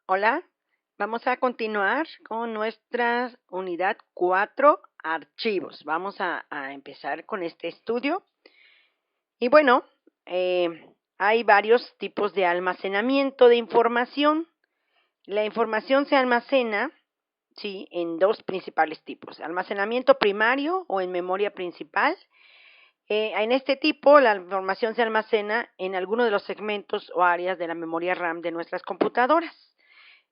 Hola, vamos a continuar con nuestra unidad 4, archivos. Vamos a empezar con este estudio. Y bueno, hay varios tipos de almacenamiento de información. La información se almacena, sí, en dos principales tipos: almacenamiento primario o en memoria principal. En este tipo, la información se almacena en alguno de los segmentos o áreas de la memoria RAM de nuestras computadoras.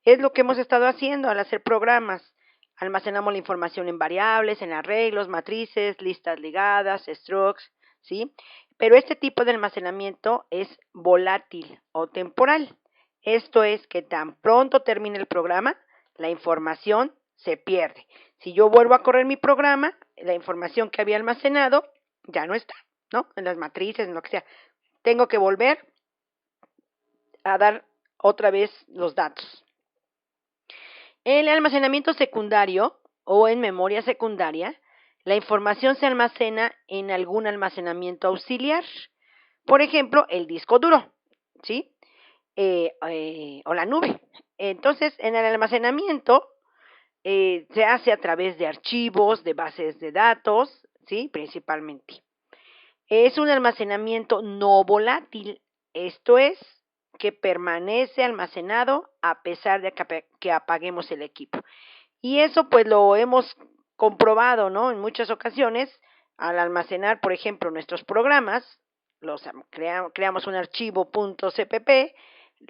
Es lo que hemos estado haciendo al hacer programas. Almacenamos la información en variables, en arreglos, matrices, listas ligadas, structs, ¿sí? Pero este tipo de almacenamiento es volátil o temporal. Esto es que tan pronto termine el programa, la información se pierde. Si yo vuelvo a correr mi programa, la información que había almacenado ya no está, ¿no? En las matrices, en lo que sea. Tengo que volver a dar otra vez los datos. En el almacenamiento secundario o en memoria secundaria, la información se almacena en algún almacenamiento auxiliar. Por ejemplo, el disco duro, ¿sí? O la nube. Entonces, en el almacenamiento se hace a través de archivos, de bases de datos, ¿sí? Principalmente. Es un almacenamiento no volátil, esto es, que permanece almacenado a pesar de que apaguemos el equipo. Y eso pues lo hemos comprobado, ¿no? En muchas ocasiones, al almacenar, por ejemplo, nuestros programas, creamos un archivo .cpp,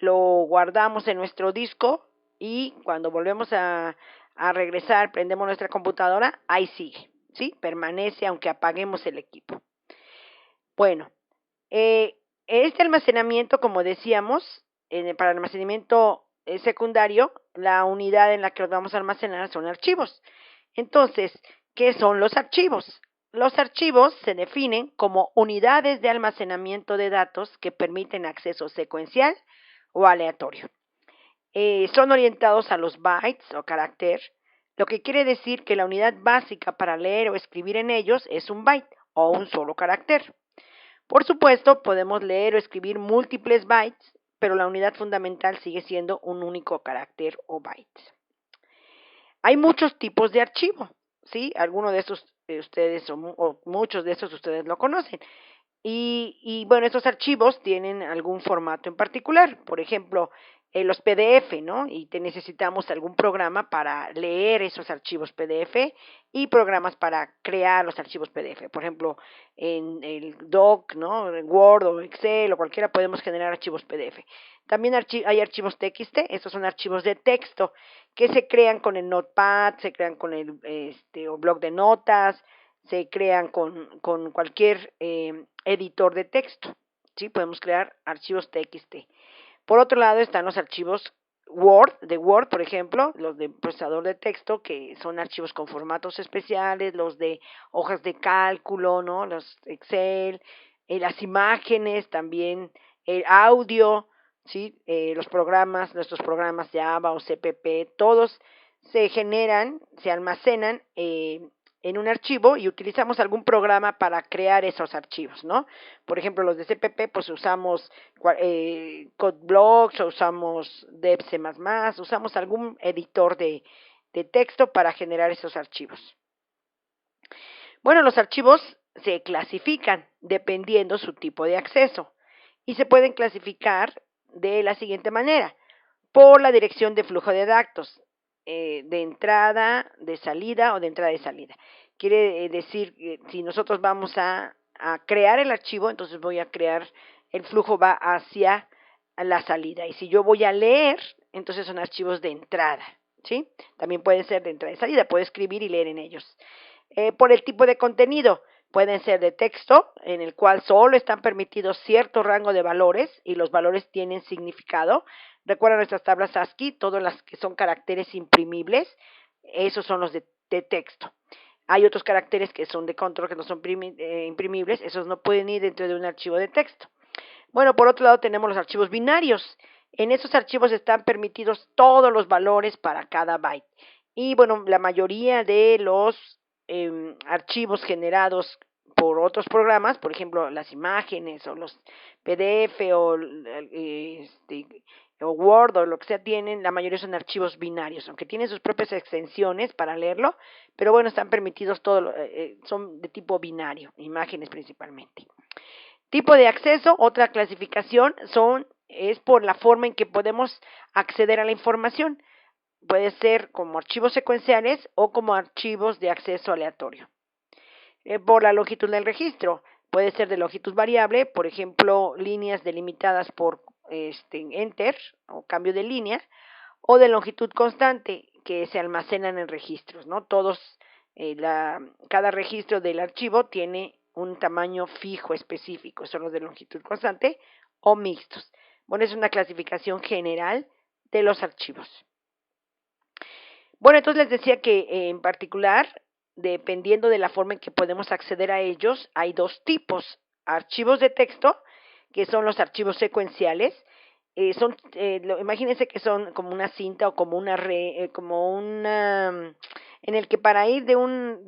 lo guardamos en nuestro disco y cuando volvemos a regresar, prendemos nuestra computadora, ahí sigue, ¿sí? Permanece aunque apaguemos el equipo. Bueno, este almacenamiento, como decíamos, para el almacenamiento secundario, la unidad en la que los vamos a almacenar son archivos. Entonces, ¿qué son los archivos? Los archivos se definen como unidades de almacenamiento de datos que permiten acceso secuencial o aleatorio. Son orientados a los bytes o carácter, lo que quiere decir que la unidad básica para leer o escribir en ellos es un byte o un solo carácter. Por supuesto, podemos leer o escribir múltiples bytes, pero la unidad fundamental sigue siendo un único carácter o byte. Hay muchos tipos de archivo, ¿sí? Algunos de esos ustedes o muchos de esos ustedes lo conocen. Bueno, estos archivos tienen algún formato en particular, por ejemplo, los PDF, ¿no? Y necesitamos algún programa para leer esos archivos PDF y programas para crear los archivos PDF. Por ejemplo, en el Doc, ¿no? En Word o Excel o cualquiera podemos generar archivos PDF. También hay archivos TXT, estos son archivos de texto que se crean con el Notepad, se crean con el o blog de notas, se crean con cualquier editor de texto, ¿sí? Podemos crear archivos TXT. Por otro lado están los archivos Word, por ejemplo, los de procesador de texto, que son archivos con formatos especiales, los de hojas de cálculo, ¿no? Los Excel, las imágenes también, el audio, ¿sí? Nuestros programas Java o CPP, todos se generan, se almacenan en un archivo y utilizamos algún programa para crear esos archivos, ¿no? Por ejemplo, los de CPP, pues usamos CodeBlocks o usamos DevC++, usamos algún editor de texto para generar esos archivos. Bueno, los archivos se clasifican dependiendo su tipo de acceso y se pueden clasificar de la siguiente manera: por la dirección de flujo de datos, de entrada, de salida o de entrada y salida. Quiere decir que si nosotros vamos a crear el archivo, entonces voy a crear, el flujo va hacia la salida. Y si yo voy a leer, entonces son archivos de entrada, ¿sí? También pueden ser de entrada y salida, puedo escribir y leer en ellos. Por el tipo de contenido, pueden ser de texto, en el cual solo están permitidos cierto rango de valores y los valores tienen significado. Recuerda nuestras tablas ASCII, todas las que son caracteres imprimibles, esos son los de texto. Hay otros caracteres que son de control, que no son imprimibles, esos no pueden ir dentro de un archivo de texto. Bueno, por otro lado tenemos los archivos binarios. En esos archivos están permitidos todos los valores para cada byte. Y bueno, la mayoría de los archivos generados por otros programas, por ejemplo, las imágenes o los PDF o o Word o lo que sea tienen, la mayoría son archivos binarios, aunque tienen sus propias extensiones para leerlo, pero bueno, están permitidos todos, son de tipo binario, imágenes principalmente. Tipo de acceso, otra clasificación es por la forma en que podemos acceder a la información. Puede ser como archivos secuenciales o como archivos de acceso aleatorio. Por la longitud del registro, puede ser de longitud variable, por ejemplo, líneas delimitadas por enter o cambio de línea, o de longitud constante que se almacenan en registros, ¿no? Cada registro del archivo tiene un tamaño fijo específico, son los de longitud constante o mixtos. Bueno, es una clasificación general de los archivos. Bueno, entonces les decía que en particular, dependiendo de la forma en que podemos acceder a ellos, hay dos tipos: archivos de texto, que son los archivos secuenciales. Imagínense que son como una cinta o como en el que para ir de un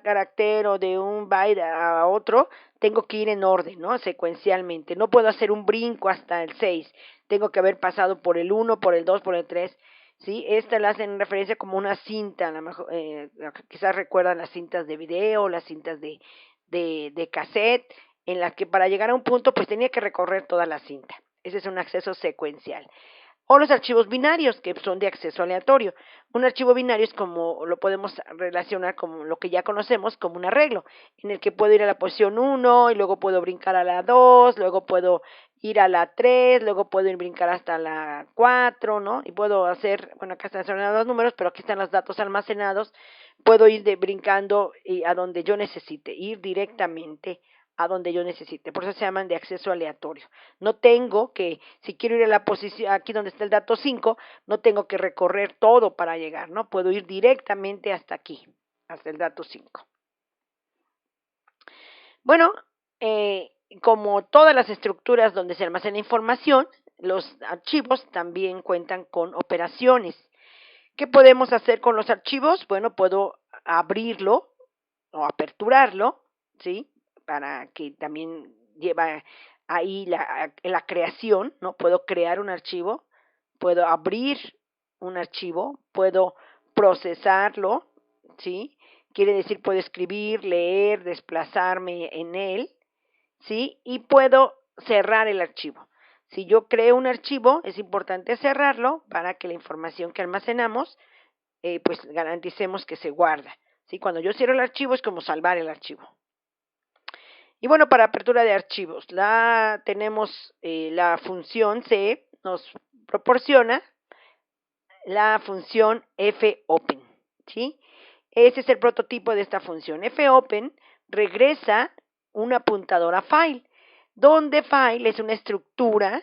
carácter o de un byte a otro, tengo que ir en orden, ¿no? Secuencialmente. No puedo hacer un brinco hasta el 6. Tengo que haber pasado por el 1, por el 2, por el 3. ¿Sí? Esta la hacen referencia como una cinta, a lo mejor, quizás recuerdan las cintas de video, las cintas de cassette, en las que para llegar a un punto pues tenía que recorrer toda la cinta. Ese es un acceso secuencial. O los archivos binarios, que son de acceso aleatorio. Un archivo binario es como lo podemos relacionar con lo que ya conocemos como un arreglo, en el que puedo ir a la posición 1 y luego puedo brincar a la 2, luego puedo ir a la 3, luego puedo ir brincar hasta la 4, ¿no? Y puedo hacer, bueno, acá están seleccionados los números, pero aquí están los datos almacenados. Puedo ir brincando a donde yo necesite, ir directamente a donde yo necesite. Por eso se llaman de acceso aleatorio. No tengo que, si quiero ir a la posición, aquí donde está el dato 5, no tengo que recorrer todo para llegar, ¿no? Puedo ir directamente hasta aquí, hasta el dato 5. Bueno, como todas las estructuras donde se almacena información, los archivos también cuentan con operaciones. ¿Qué podemos hacer con los archivos? Bueno, puedo abrirlo o aperturarlo, ¿sí? Para que también lleva ahí la creación, ¿no? Puedo crear un archivo, puedo abrir un archivo, puedo procesarlo, ¿sí? Quiere decir, puedo escribir, leer, desplazarme en él, ¿sí? Y puedo cerrar el archivo. Si yo creo un archivo, es importante cerrarlo para que la información que almacenamos, pues garanticemos que se guarda. ¿Sí? Cuando yo cierro el archivo es como salvar el archivo. Y bueno, para apertura de archivos, tenemos la función C, nos proporciona la función fopen, ¿sí? Ese es el prototipo de esta función. Fopen regresa un apuntador a file, donde file es una estructura,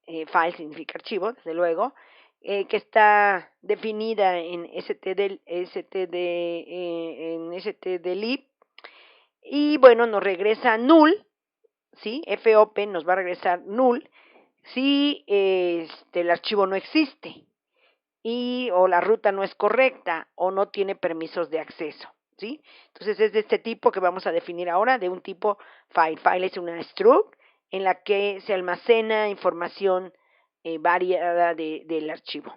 file significa archivo, desde luego, que está definida en stdlib, y bueno, nos regresa null, ¿sí? Fopen nos va a regresar null si el archivo no existe o la ruta no es correcta o no tiene permisos de acceso, ¿sí? Entonces es de este tipo que vamos a definir ahora, de un tipo file. File es una struct en la que se almacena información variada del archivo.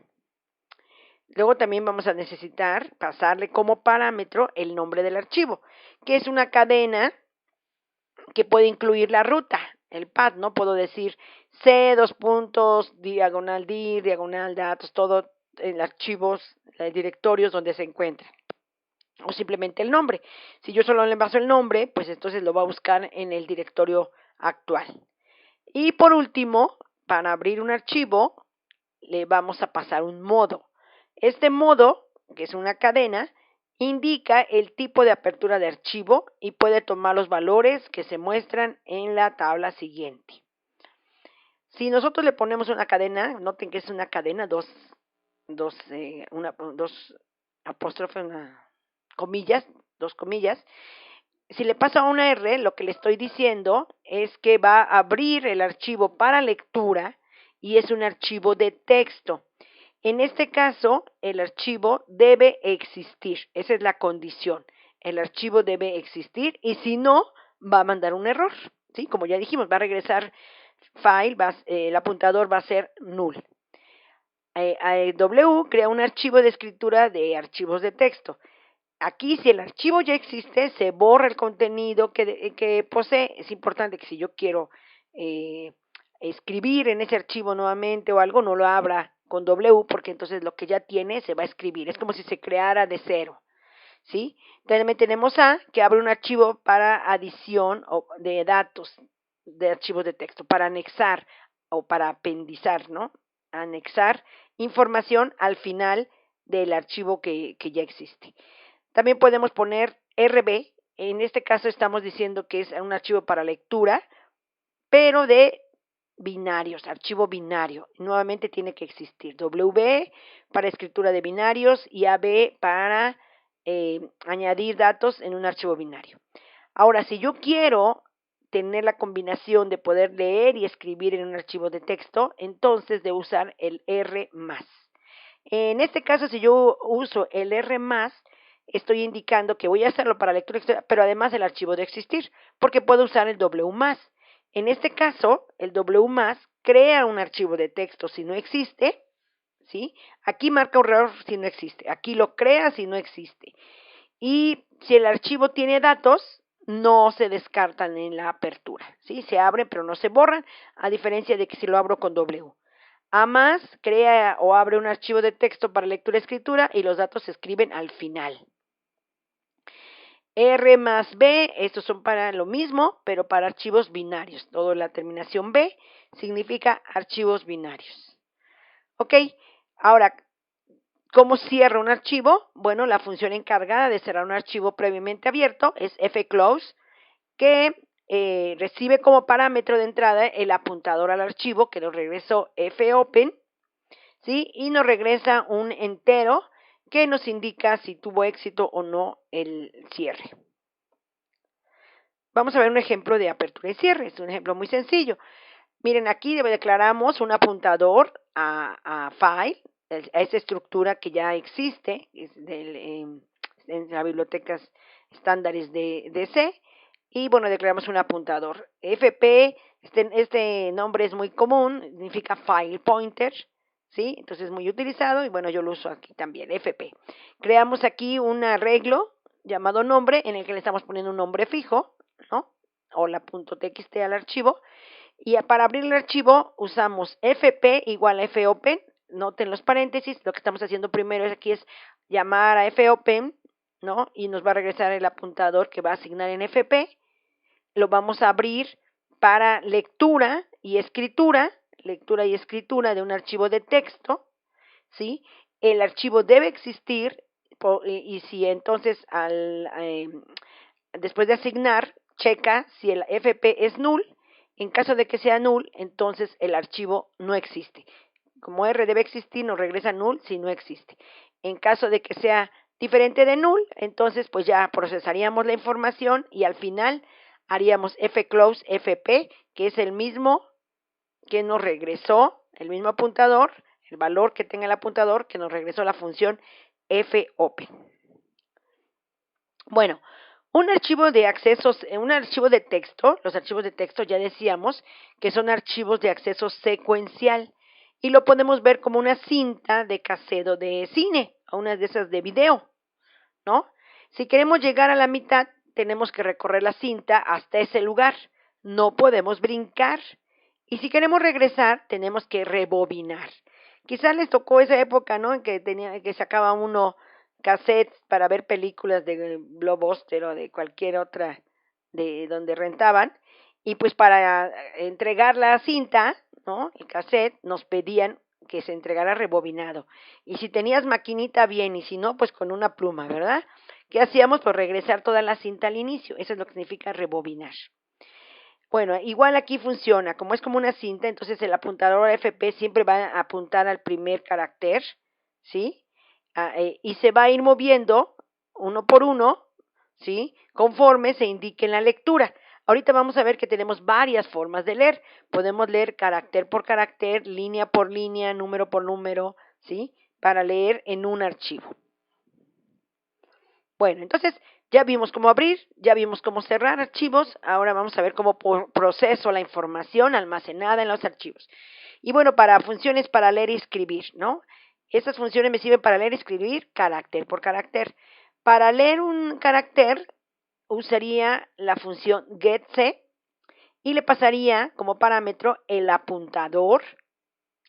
Luego también vamos a necesitar pasarle como parámetro el nombre del archivo, que es una cadena que puede incluir la ruta, el path, ¿no? Puedo decir C, diagonal dir, diagonal datos, todo en archivos, directorios donde se encuentra. O simplemente el nombre. Si yo solo le paso el nombre, pues entonces lo va a buscar en el directorio actual. Y por último, para abrir un archivo, le vamos a pasar un modo. Este modo, que es una cadena, indica el tipo de apertura de archivo y puede tomar los valores que se muestran en la tabla siguiente. Si nosotros le ponemos una cadena, noten que es una cadena, dos apóstrofes, comillas, dos comillas. Si le paso a una R, lo que le estoy diciendo es que va a abrir el archivo para lectura y es un archivo de texto. En este caso, el archivo debe existir. Esa es la condición. El archivo debe existir y si no, va a mandar un error. ¿Sí? Como ya dijimos, va a regresar file, el apuntador va a ser null. W crea un archivo de escritura de archivos de texto. Aquí, si el archivo ya existe, se borra el contenido que posee. Es importante que si yo quiero escribir en ese archivo nuevamente o algo, no lo abra con W, porque entonces lo que ya tiene se va a escribir. Es como si se creara de cero, ¿sí? También tenemos A, que abre un archivo para adición de datos, de archivos de texto, para anexar o para apendizar, ¿no? Anexar información al final del archivo que ya existe. También podemos poner RB, en este caso estamos diciendo que es un archivo para lectura, pero de binarios, archivo binario. Nuevamente tiene que existir WB para escritura de binarios y AB para añadir datos en un archivo binario. Ahora, si yo quiero tener la combinación de poder leer y escribir en un archivo de texto, entonces debo usar el R+. En este caso, si yo uso el R+, estoy indicando que voy a hacerlo para lectura, pero además el archivo de existir, porque puedo usar el W+. En este caso, el W+ crea un archivo de texto si no existe, ¿sí? Aquí marca un error si no existe, aquí lo crea si no existe. Y si el archivo tiene datos, no se descartan en la apertura, ¿sí? Se abren pero no se borran, a diferencia de que si lo abro con W. A+, crea o abre un archivo de texto para lectura y escritura y los datos se escriben al final. R+B, estos son para lo mismo, pero para archivos binarios. Todo la terminación B significa archivos binarios. Ok, ahora, ¿cómo cierra un archivo? Bueno, la función encargada de cerrar un archivo previamente abierto es fclose, que recibe como parámetro de entrada el apuntador al archivo, que nos regresó fopen, ¿sí? Y nos regresa un entero que nos indica si tuvo éxito o no el cierre. Vamos a ver un ejemplo de apertura y cierre, es un ejemplo muy sencillo. Miren, aquí declaramos un apuntador a file, a esa estructura que ya existe en las bibliotecas estándares de C, y bueno, declaramos un apuntador. FP, este nombre es muy común, significa file pointer, ¿sí? Entonces es muy utilizado y bueno, yo lo uso aquí también, FP. Creamos aquí un arreglo llamado nombre en el que le estamos poniendo un nombre fijo, ¿no? O la .txt al archivo. Y para abrir el archivo usamos fp igual a fopen, noten los paréntesis, lo que estamos haciendo primero aquí es llamar a fopen, ¿no? Y nos va a regresar el apuntador que va a asignar en fp, lo vamos a abrir para lectura y escritura de un archivo de texto, ¿sí? El archivo debe existir y si entonces después de asignar, checa si el fp es null. En caso de que sea null, entonces el archivo no existe. Como R debe existir, nos regresa null si no existe. En caso de que sea diferente de null, entonces pues ya procesaríamos la información y al final haríamos fclose fp, que es el mismo que nos regresó, el mismo apuntador, el valor que tenga el apuntador que nos regresó la función fopen. Bueno, un archivo de accesos, un archivo de texto, los archivos de texto ya decíamos que son archivos de acceso secuencial y lo podemos ver como una cinta de cassette o de cine, o una de esas de video, ¿no? Si queremos llegar a la mitad, tenemos que recorrer la cinta hasta ese lugar, no podemos brincar. Y si queremos regresar, tenemos que rebobinar. Quizás les tocó esa época, ¿no? En que sacaba uno cassettes para ver películas de Blockbuster o de cualquier otra de donde rentaban, y pues para entregar la cinta, ¿no? El cassette, nos pedían que se entregara rebobinado. Y si tenías maquinita, bien, y si no, pues con una pluma, ¿verdad? ¿Qué hacíamos? Pues regresar toda la cinta al inicio. Eso es lo que significa rebobinar. Bueno, igual aquí funciona, como es como una cinta, entonces el apuntador FP siempre va a apuntar al primer carácter, ¿sí? Y se va a ir moviendo uno por uno, ¿sí? Conforme se indique en la lectura. Ahorita vamos a ver que tenemos varias formas de leer. Podemos leer carácter por carácter, línea por línea, número por número, ¿sí? Para leer en un archivo. Bueno, entonces Ya vimos cómo abrir, ya vimos cómo cerrar archivos, ahora vamos a ver cómo proceso la información almacenada en los archivos. Y bueno, para funciones para leer y escribir, ¿no? Estas funciones me sirven para leer y escribir carácter por carácter. Para leer un carácter usaría la función getC y le pasaría como parámetro el apuntador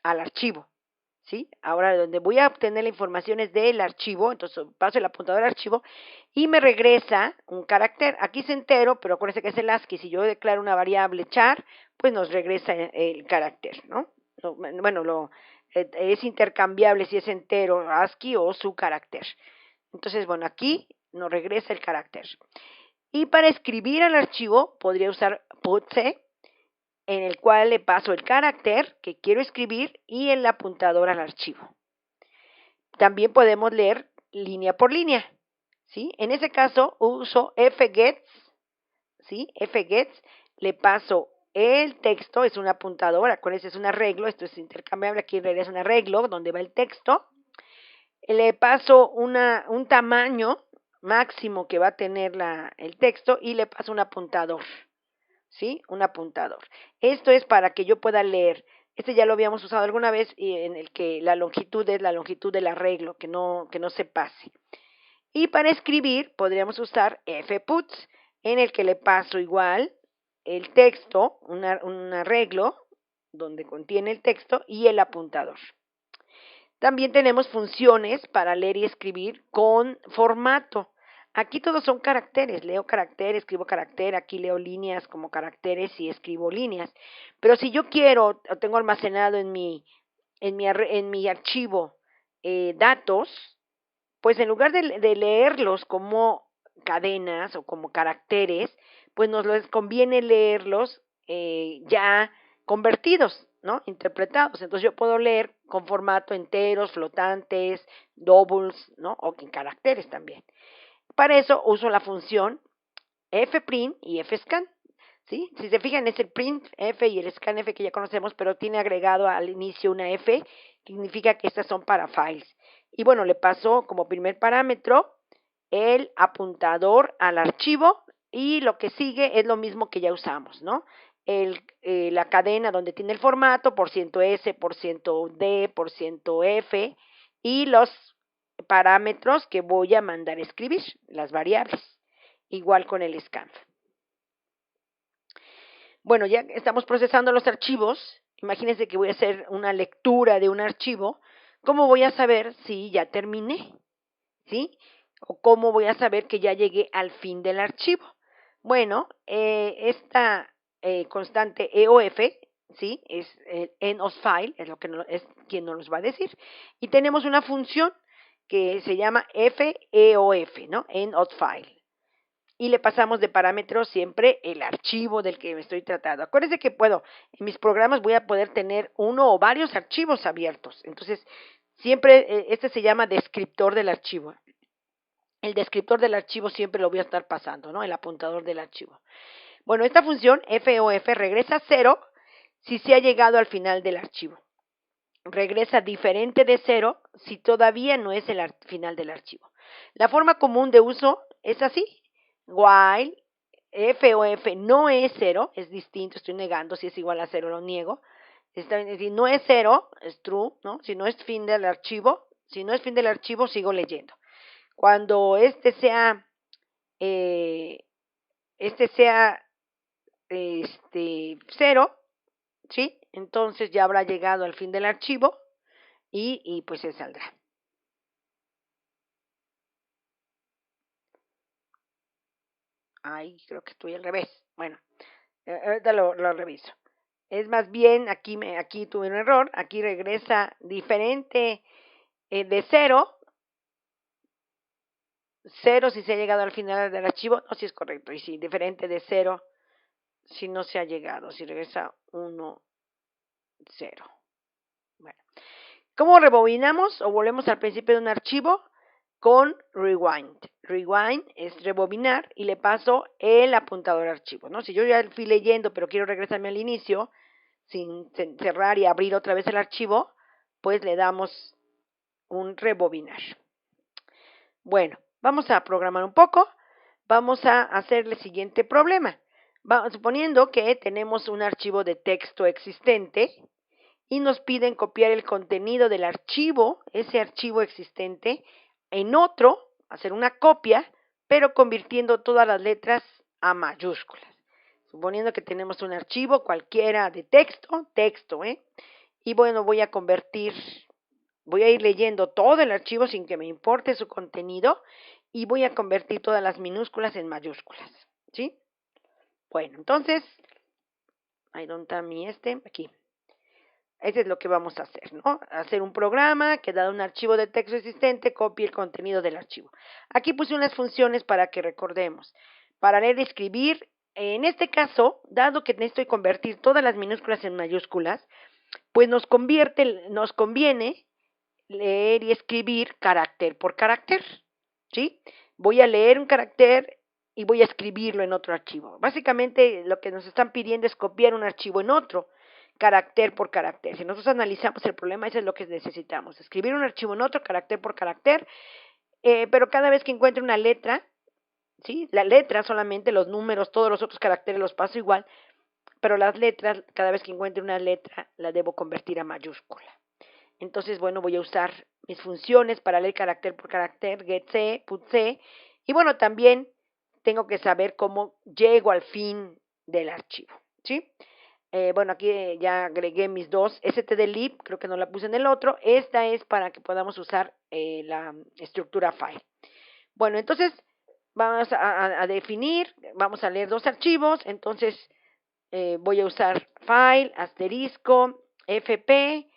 al archivo. ¿Sí? Ahora donde voy a obtener la información es del archivo, entonces paso el apuntador al archivo y me regresa un carácter. Aquí es entero, pero acuérdense que es el ASCII. Si yo declaro una variable char, pues nos regresa el carácter, ¿no? Bueno, es intercambiable si es entero ASCII o su carácter. Entonces, bueno, aquí nos regresa el carácter. Y para escribir al archivo podría usar putC, en el cual le paso el carácter que quiero escribir y el apuntador al archivo. También podemos leer línea por línea, ¿sí? En ese caso uso fgets, ¿sí? Fgets, le paso el texto, es un apuntador, acuérdense, es un arreglo, esto es intercambiable, aquí en realidad es un arreglo donde va el texto. Le paso un tamaño máximo que va a tener el texto y le paso un apuntador. ¿Sí? Un apuntador. Esto es para que yo pueda leer. Este ya lo habíamos usado alguna vez en el que la longitud es la longitud del arreglo, que no se pase. Y para escribir podríamos usar fputs, en el que le paso igual el texto, un arreglo donde contiene el texto y el apuntador. También tenemos funciones para leer y escribir con formato. Aquí todos son caracteres, leo carácter, escribo carácter, aquí leo líneas como caracteres y escribo líneas. Pero si yo quiero o tengo almacenado en mi archivo datos, pues en lugar de leerlos como cadenas o como caracteres, pues nos les conviene leerlos ya convertidos, ¿no? Interpretados. Entonces yo puedo leer con formato enteros, flotantes, doubles, ¿no? O en caracteres también. Para eso uso la función fprint y fscan. ¿Sí? Si se fijan, es el printf y el scanf que ya conocemos, pero tiene agregado al inicio una f, que significa que estas son para files. Y bueno, le paso como primer parámetro el apuntador al archivo y lo que sigue es lo mismo que ya usamos, ¿no? La cadena donde tiene el formato, %S, %D, %F y los parámetros que voy a mandar a escribir, las variables, igual con el scanf. Bueno, ya estamos procesando los archivos. Imagínense que voy a hacer una lectura de un archivo. ¿Cómo voy a saber si ya terminé? ¿Sí? ¿O cómo voy a saber que ya llegué al fin del archivo? Bueno, esta constante EOF, ¿sí? Es el end of file, es lo que es quien nos los va a decir. Y tenemos una función que se llama FEOF, ¿no? End of file. Y le pasamos de parámetro siempre el archivo del que me estoy tratando. Acuérdense que en mis programas voy a poder tener uno o varios archivos abiertos. Entonces, siempre, este se llama descriptor del archivo. El descriptor del archivo siempre lo voy a estar pasando, ¿no? El apuntador del archivo. Bueno, esta función FOF regresa 0 si se ha llegado al final del archivo. Regresa diferente de 0 si todavía no es el final del archivo. La forma común de uso es así. While FOF no es 0, es distinto, estoy negando, si es igual a 0 lo niego. Si no es 0, es true, ¿no? Si no es fin del archivo, sigo leyendo. Cuando este sea 0, ¿sí? Entonces ya habrá llegado al fin del archivo y pues se saldrá. Ay, creo que estoy al revés. Bueno, ahorita lo reviso. Es más bien, aquí tuve un error, aquí regresa diferente de 0 si se ha llegado al final del archivo, no, si es correcto, y sí, diferente de 0 si no se ha llegado, si regresa 1, 0. Bueno, ¿cómo rebobinamos o volvemos al principio de un archivo? Con rewind. Rewind es rebobinar y le paso el apuntador al archivo, ¿no? Si yo ya fui leyendo pero quiero regresarme al inicio, sin cerrar y abrir otra vez el archivo, pues le damos un rebobinar. Bueno, vamos a programar un poco. vamos a hacer el siguiente problema. Suponiendo que tenemos un archivo de texto existente y nos piden copiar el contenido del archivo, ese archivo existente, en otro, hacer una copia, pero convirtiendo todas las letras a mayúsculas. Suponiendo que tenemos un archivo cualquiera de texto, y bueno, voy a ir leyendo todo el archivo sin que me importe su contenido y voy a convertir todas las minúsculas en mayúsculas, ¿sí? Bueno, entonces, ahí donde está aquí. Eso es lo que vamos a hacer, ¿no? Hacer un programa que dado un archivo de texto existente, copie el contenido del archivo. Aquí puse unas funciones para que recordemos. Para leer y escribir, en este caso, dado que necesito convertir todas las minúsculas en mayúsculas, pues nos conviene leer y escribir carácter por carácter, ¿sí? Voy a leer un carácter y voy a escribirlo en otro archivo. Básicamente lo que nos están pidiendo es copiar un archivo en otro, carácter por carácter. Si nosotros analizamos el problema, eso es lo que necesitamos, escribir un archivo en otro, carácter por carácter, pero cada vez que encuentre una letra, ¿sí? La letra solamente, los números, todos los otros caracteres los paso igual, pero las letras, cada vez que encuentre una letra, la debo convertir a mayúscula. Entonces, bueno, voy a usar mis funciones para leer carácter por carácter, getC, putC, y bueno, también tengo que saber cómo llego al fin del archivo, ¿sí? Bueno, aquí ya agregué mis dos stdlib, creo que no la puse en el otro. Esta es para que podamos usar la estructura file. Bueno, entonces vamos a definir, vamos a leer dos archivos, entonces voy a usar file, asterisco, fp,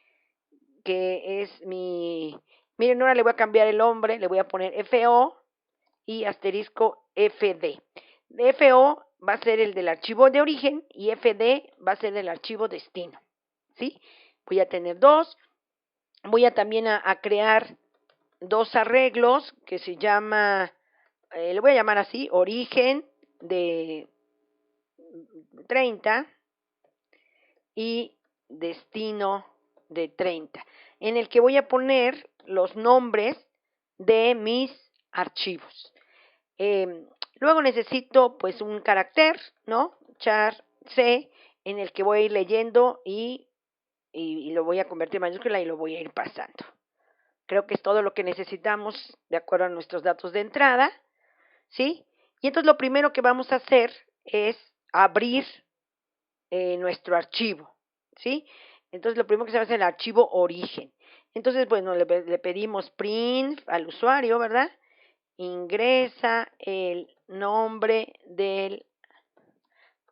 que es miren, ahora le voy a cambiar el nombre, le voy a poner FO y asterisco FD. FO va a ser el del archivo de origen y FD va a ser el archivo destino, ¿sí? Voy a tener dos, voy a también a crear dos arreglos que se llama, le voy a llamar así, origen de 30 y destino de 30, en el que voy a poner los nombres de mis archivos. Luego necesito pues un carácter, ¿no? Char C, en el que voy a ir leyendo y lo voy a convertir en mayúscula y lo voy a ir pasando. Creo que es todo lo que necesitamos de acuerdo a nuestros datos de entrada, ¿sí? Y entonces lo primero que vamos a hacer es abrir nuestro archivo, ¿sí? Entonces lo primero que se va a hacer es el archivo origen. Entonces, bueno, le pedimos print al usuario, ¿verdad? Ingresa el nombre del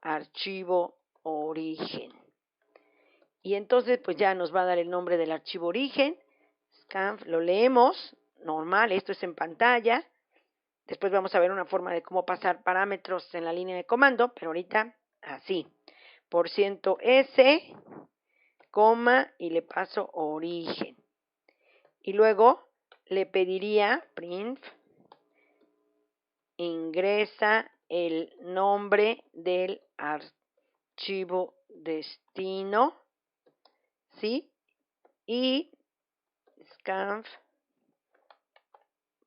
archivo origen. Y entonces, pues ya nos va a dar el nombre del archivo origen. Scanf, lo leemos, normal, esto es en pantalla. Después vamos a ver una forma de cómo pasar parámetros en la línea de comando, pero ahorita así. %s, coma, y le paso origen. Y luego le pediría print, ingresa el nombre del archivo destino, ¿sí? Y scanf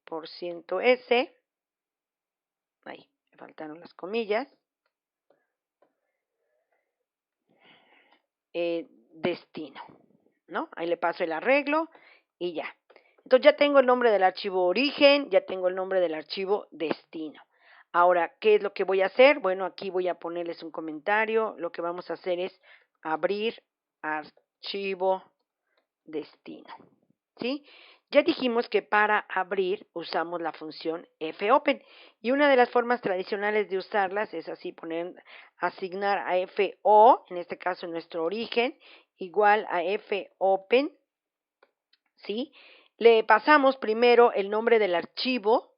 %s, ahí, me faltaron las comillas, destino, ¿no? Ahí le paso el arreglo y ya. Entonces ya tengo el nombre del archivo origen, ya tengo el nombre del archivo destino. Ahora, ¿qué es lo que voy a hacer? Bueno, aquí voy a ponerles un comentario. Lo que vamos a hacer es abrir archivo destino, ¿sí? Ya dijimos que para abrir usamos la función fopen y una de las formas tradicionales de usarlas es así, asignar a fo, en este caso nuestro origen, igual a fopen, ¿sí? Le pasamos primero el nombre del archivo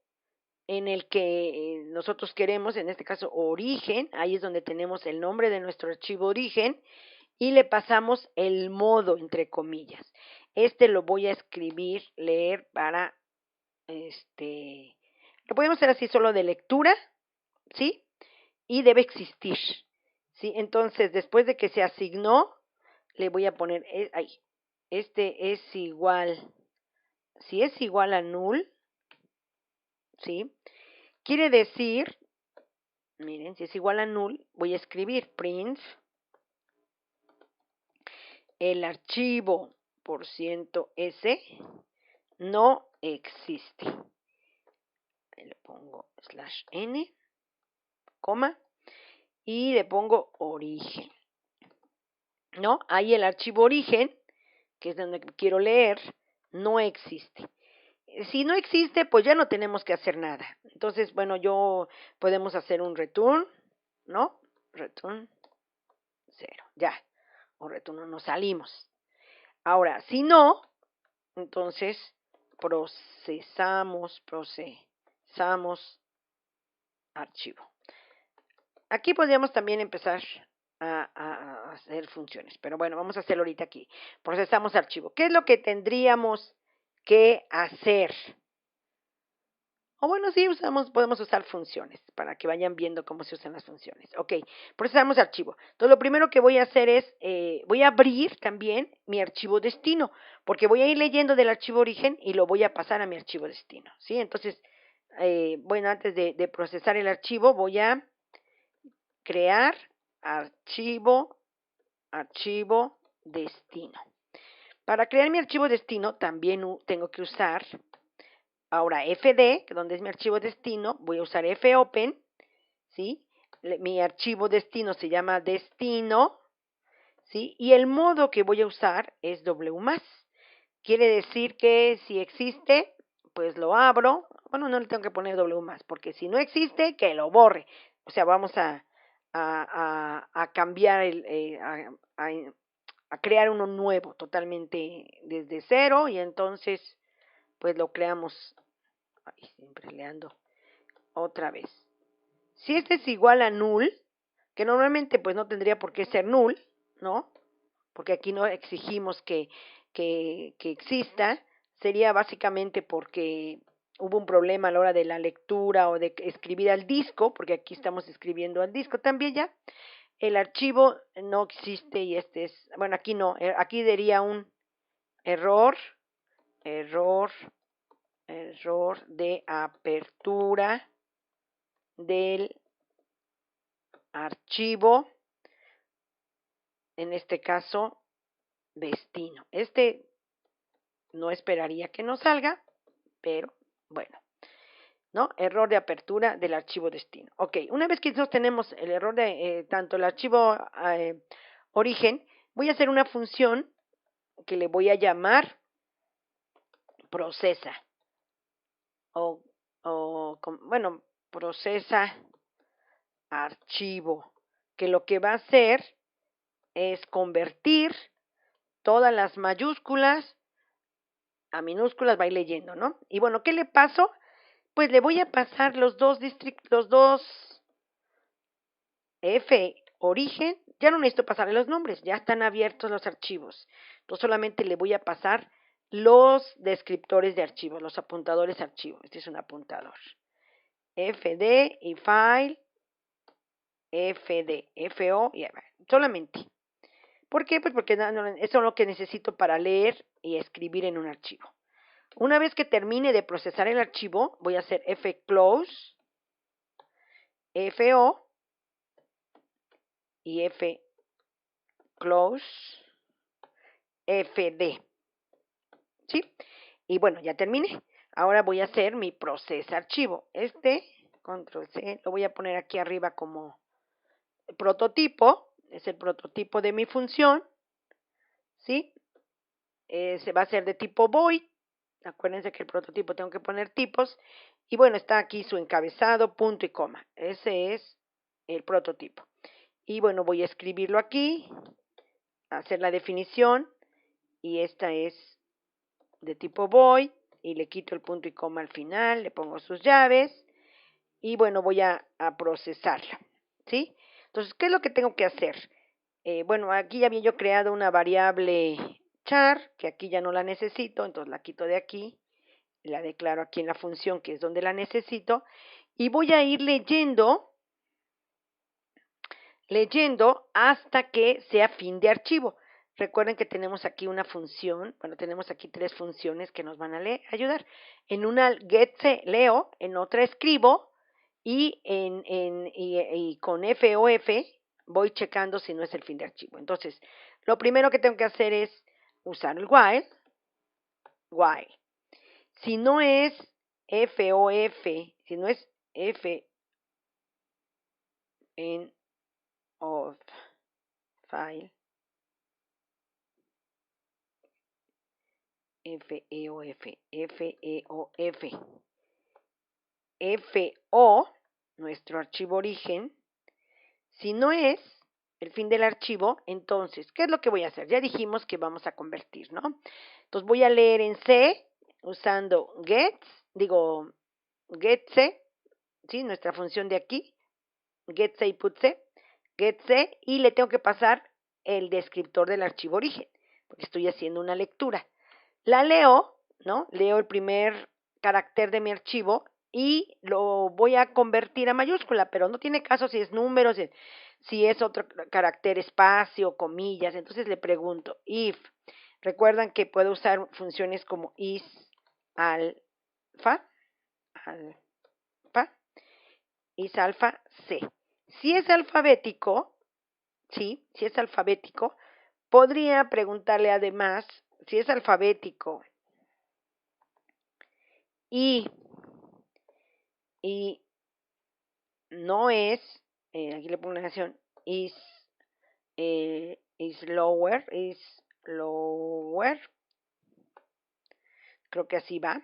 en el que nosotros queremos, en este caso origen, ahí es donde tenemos el nombre de nuestro archivo origen, y le pasamos el modo, entre comillas. Lo voy a escribir, leer para, lo podemos hacer así solo de lectura, ¿sí? Y debe existir, ¿sí? Entonces, después de que se asignó, le voy a poner, ahí, es igual, si es igual a null, ¿sí? Quiere decir miren, si es igual a null, voy a escribir print el archivo %s no existe. Le pongo /n, coma, y le pongo origen, ¿no? Ahí el archivo origen, que es donde quiero leer, no existe. Si no existe, pues ya no tenemos que hacer nada. Entonces, bueno, podemos hacer un return, ¿no? Return 0, ya. O return 1, nos salimos. Ahora, si no, entonces procesamos archivo. Aquí podríamos también empezar a hacer funciones, pero bueno, vamos a hacerlo ahorita aquí. Procesamos archivo. ¿Qué es lo que tendríamos que hacer? O bueno, sí, podemos usar funciones para que vayan viendo cómo se usan las funciones. Ok, procesamos archivo. Entonces, lo primero que voy a hacer es, voy a abrir también mi archivo destino, porque voy a ir leyendo del archivo origen y lo voy a pasar a mi archivo destino, ¿sí? Entonces, bueno, antes de procesar el archivo, voy a crear archivo destino. Para crear mi archivo destino, también tengo que usar ahora fd, que donde es mi archivo destino, voy a usar fopen, ¿sí? Mi archivo destino se llama destino, ¿sí? Y el modo que voy a usar es w+. Quiere decir que si existe, pues lo abro. Bueno, no le tengo que poner w+, porque si no existe, que lo borre. O sea, vamos a cambiar, a crear uno nuevo, totalmente desde cero, y entonces, pues lo creamos. Ay, siempre le ando otra vez. Si este es igual a null, que normalmente pues no tendría por qué ser null, ¿no? Porque aquí no exigimos que exista, sería básicamente porque hubo un problema a la hora de la lectura o de escribir al disco, porque aquí estamos escribiendo al disco también ya. El archivo no existe y este es, bueno, aquí no, aquí diría un error de apertura del archivo, en este caso, destino. Este no esperaría que nos salga, pero bueno, ¿no? Error de apertura del archivo destino. Ok, una vez que nosotros tenemos el error de tanto el archivo origen, voy a hacer una función que le voy a llamar procesa. Bueno, procesa archivo, que lo que va a hacer es convertir todas las mayúsculas a minúsculas, va a ir leyendo, ¿no? Y bueno, ¿qué le paso? Pues le voy a pasar los dos F origen, ya no necesito pasarle los nombres, ya están abiertos los archivos. Entonces solamente le voy a pasar los descriptores de archivos, los apuntadores de archivos. Este es un apuntador. FD y file, FD, FO, y solamente. ¿Por qué? Pues porque eso es lo que necesito para leer y escribir en un archivo. Una vez que termine de procesar el archivo, voy a hacer fclose, fo y fclose, fd. ¿Sí? Y bueno, ya terminé. Ahora voy a hacer mi procesa archivo. Control C, lo voy a poner aquí arriba como prototipo. Es el prototipo de mi función. ¿Sí? Se va a hacer de tipo void. Acuérdense que el prototipo tengo que poner tipos. Y bueno, está aquí su encabezado, punto y coma. Ese es el prototipo. Y bueno, voy a escribirlo aquí, hacer la definición. Y esta es de tipo void. Y le quito el punto y coma al final, le pongo sus llaves. Y bueno, voy a procesarla. ¿Sí? Entonces, ¿qué es lo que tengo que hacer? Bueno, aquí ya había yo creado una variable char, que aquí ya no la necesito, entonces la quito de aquí, la declaro aquí en la función, que es donde la necesito, y voy a ir leyendo hasta que sea fin de archivo. Recuerden que tenemos aquí una función, bueno, tenemos aquí 3 funciones que nos van a ayudar. En una get leo, en otra escribo, y con FOF voy checando si no es el fin de archivo. Entonces, lo primero que tengo que hacer es usar el while. Si no es FOF, si no es F en of file, FO, nuestro archivo origen, si no es el fin del archivo, entonces, ¿qué es lo que voy a hacer? Ya dijimos que vamos a convertir, ¿no? Entonces voy a leer en C usando getC, ¿sí? Nuestra función de aquí, getC y putC, getC, y le tengo que pasar el descriptor del archivo origen, porque estoy haciendo una lectura. La leo, ¿no? Leo el primer carácter de mi archivo y lo voy a convertir a mayúscula, pero no tiene caso si es números, si es otro carácter, espacio, comillas. Entonces le pregunto, if, recuerdan que puedo usar funciones como is, alfa, is alfa, c. Si es alfabético, sí, si es alfabético, podría preguntarle además, si es alfabético y no es, aquí le pongo una canción, is lower, creo que así va,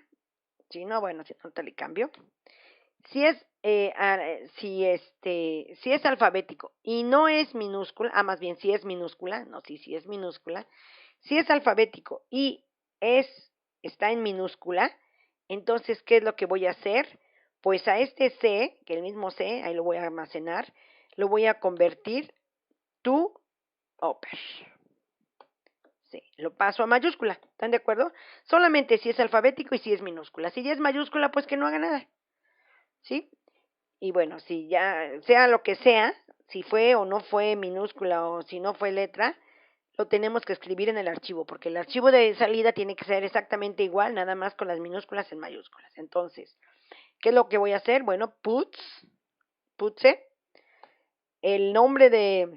si no, bueno, si no te le cambio. Si es, si es alfabético y no es minúscula, más bien si es minúscula, no, si es minúscula, si es alfabético y está en minúscula, entonces, ¿qué es lo que voy a hacer? Pues a este C, que el mismo C, ahí lo voy a almacenar, lo voy a convertir to upper. Sí, lo paso a mayúscula, ¿están de acuerdo? Solamente si es alfabético y si es minúscula. Si ya es mayúscula, pues que no haga nada, ¿sí? Y bueno, si ya sea lo que sea, si fue o no fue minúscula o si no fue letra, lo tenemos que escribir en el archivo, porque el archivo de salida tiene que ser exactamente igual, nada más con las minúsculas en mayúsculas. Entonces, ¿qué es lo que voy a hacer? Bueno, putse, el nombre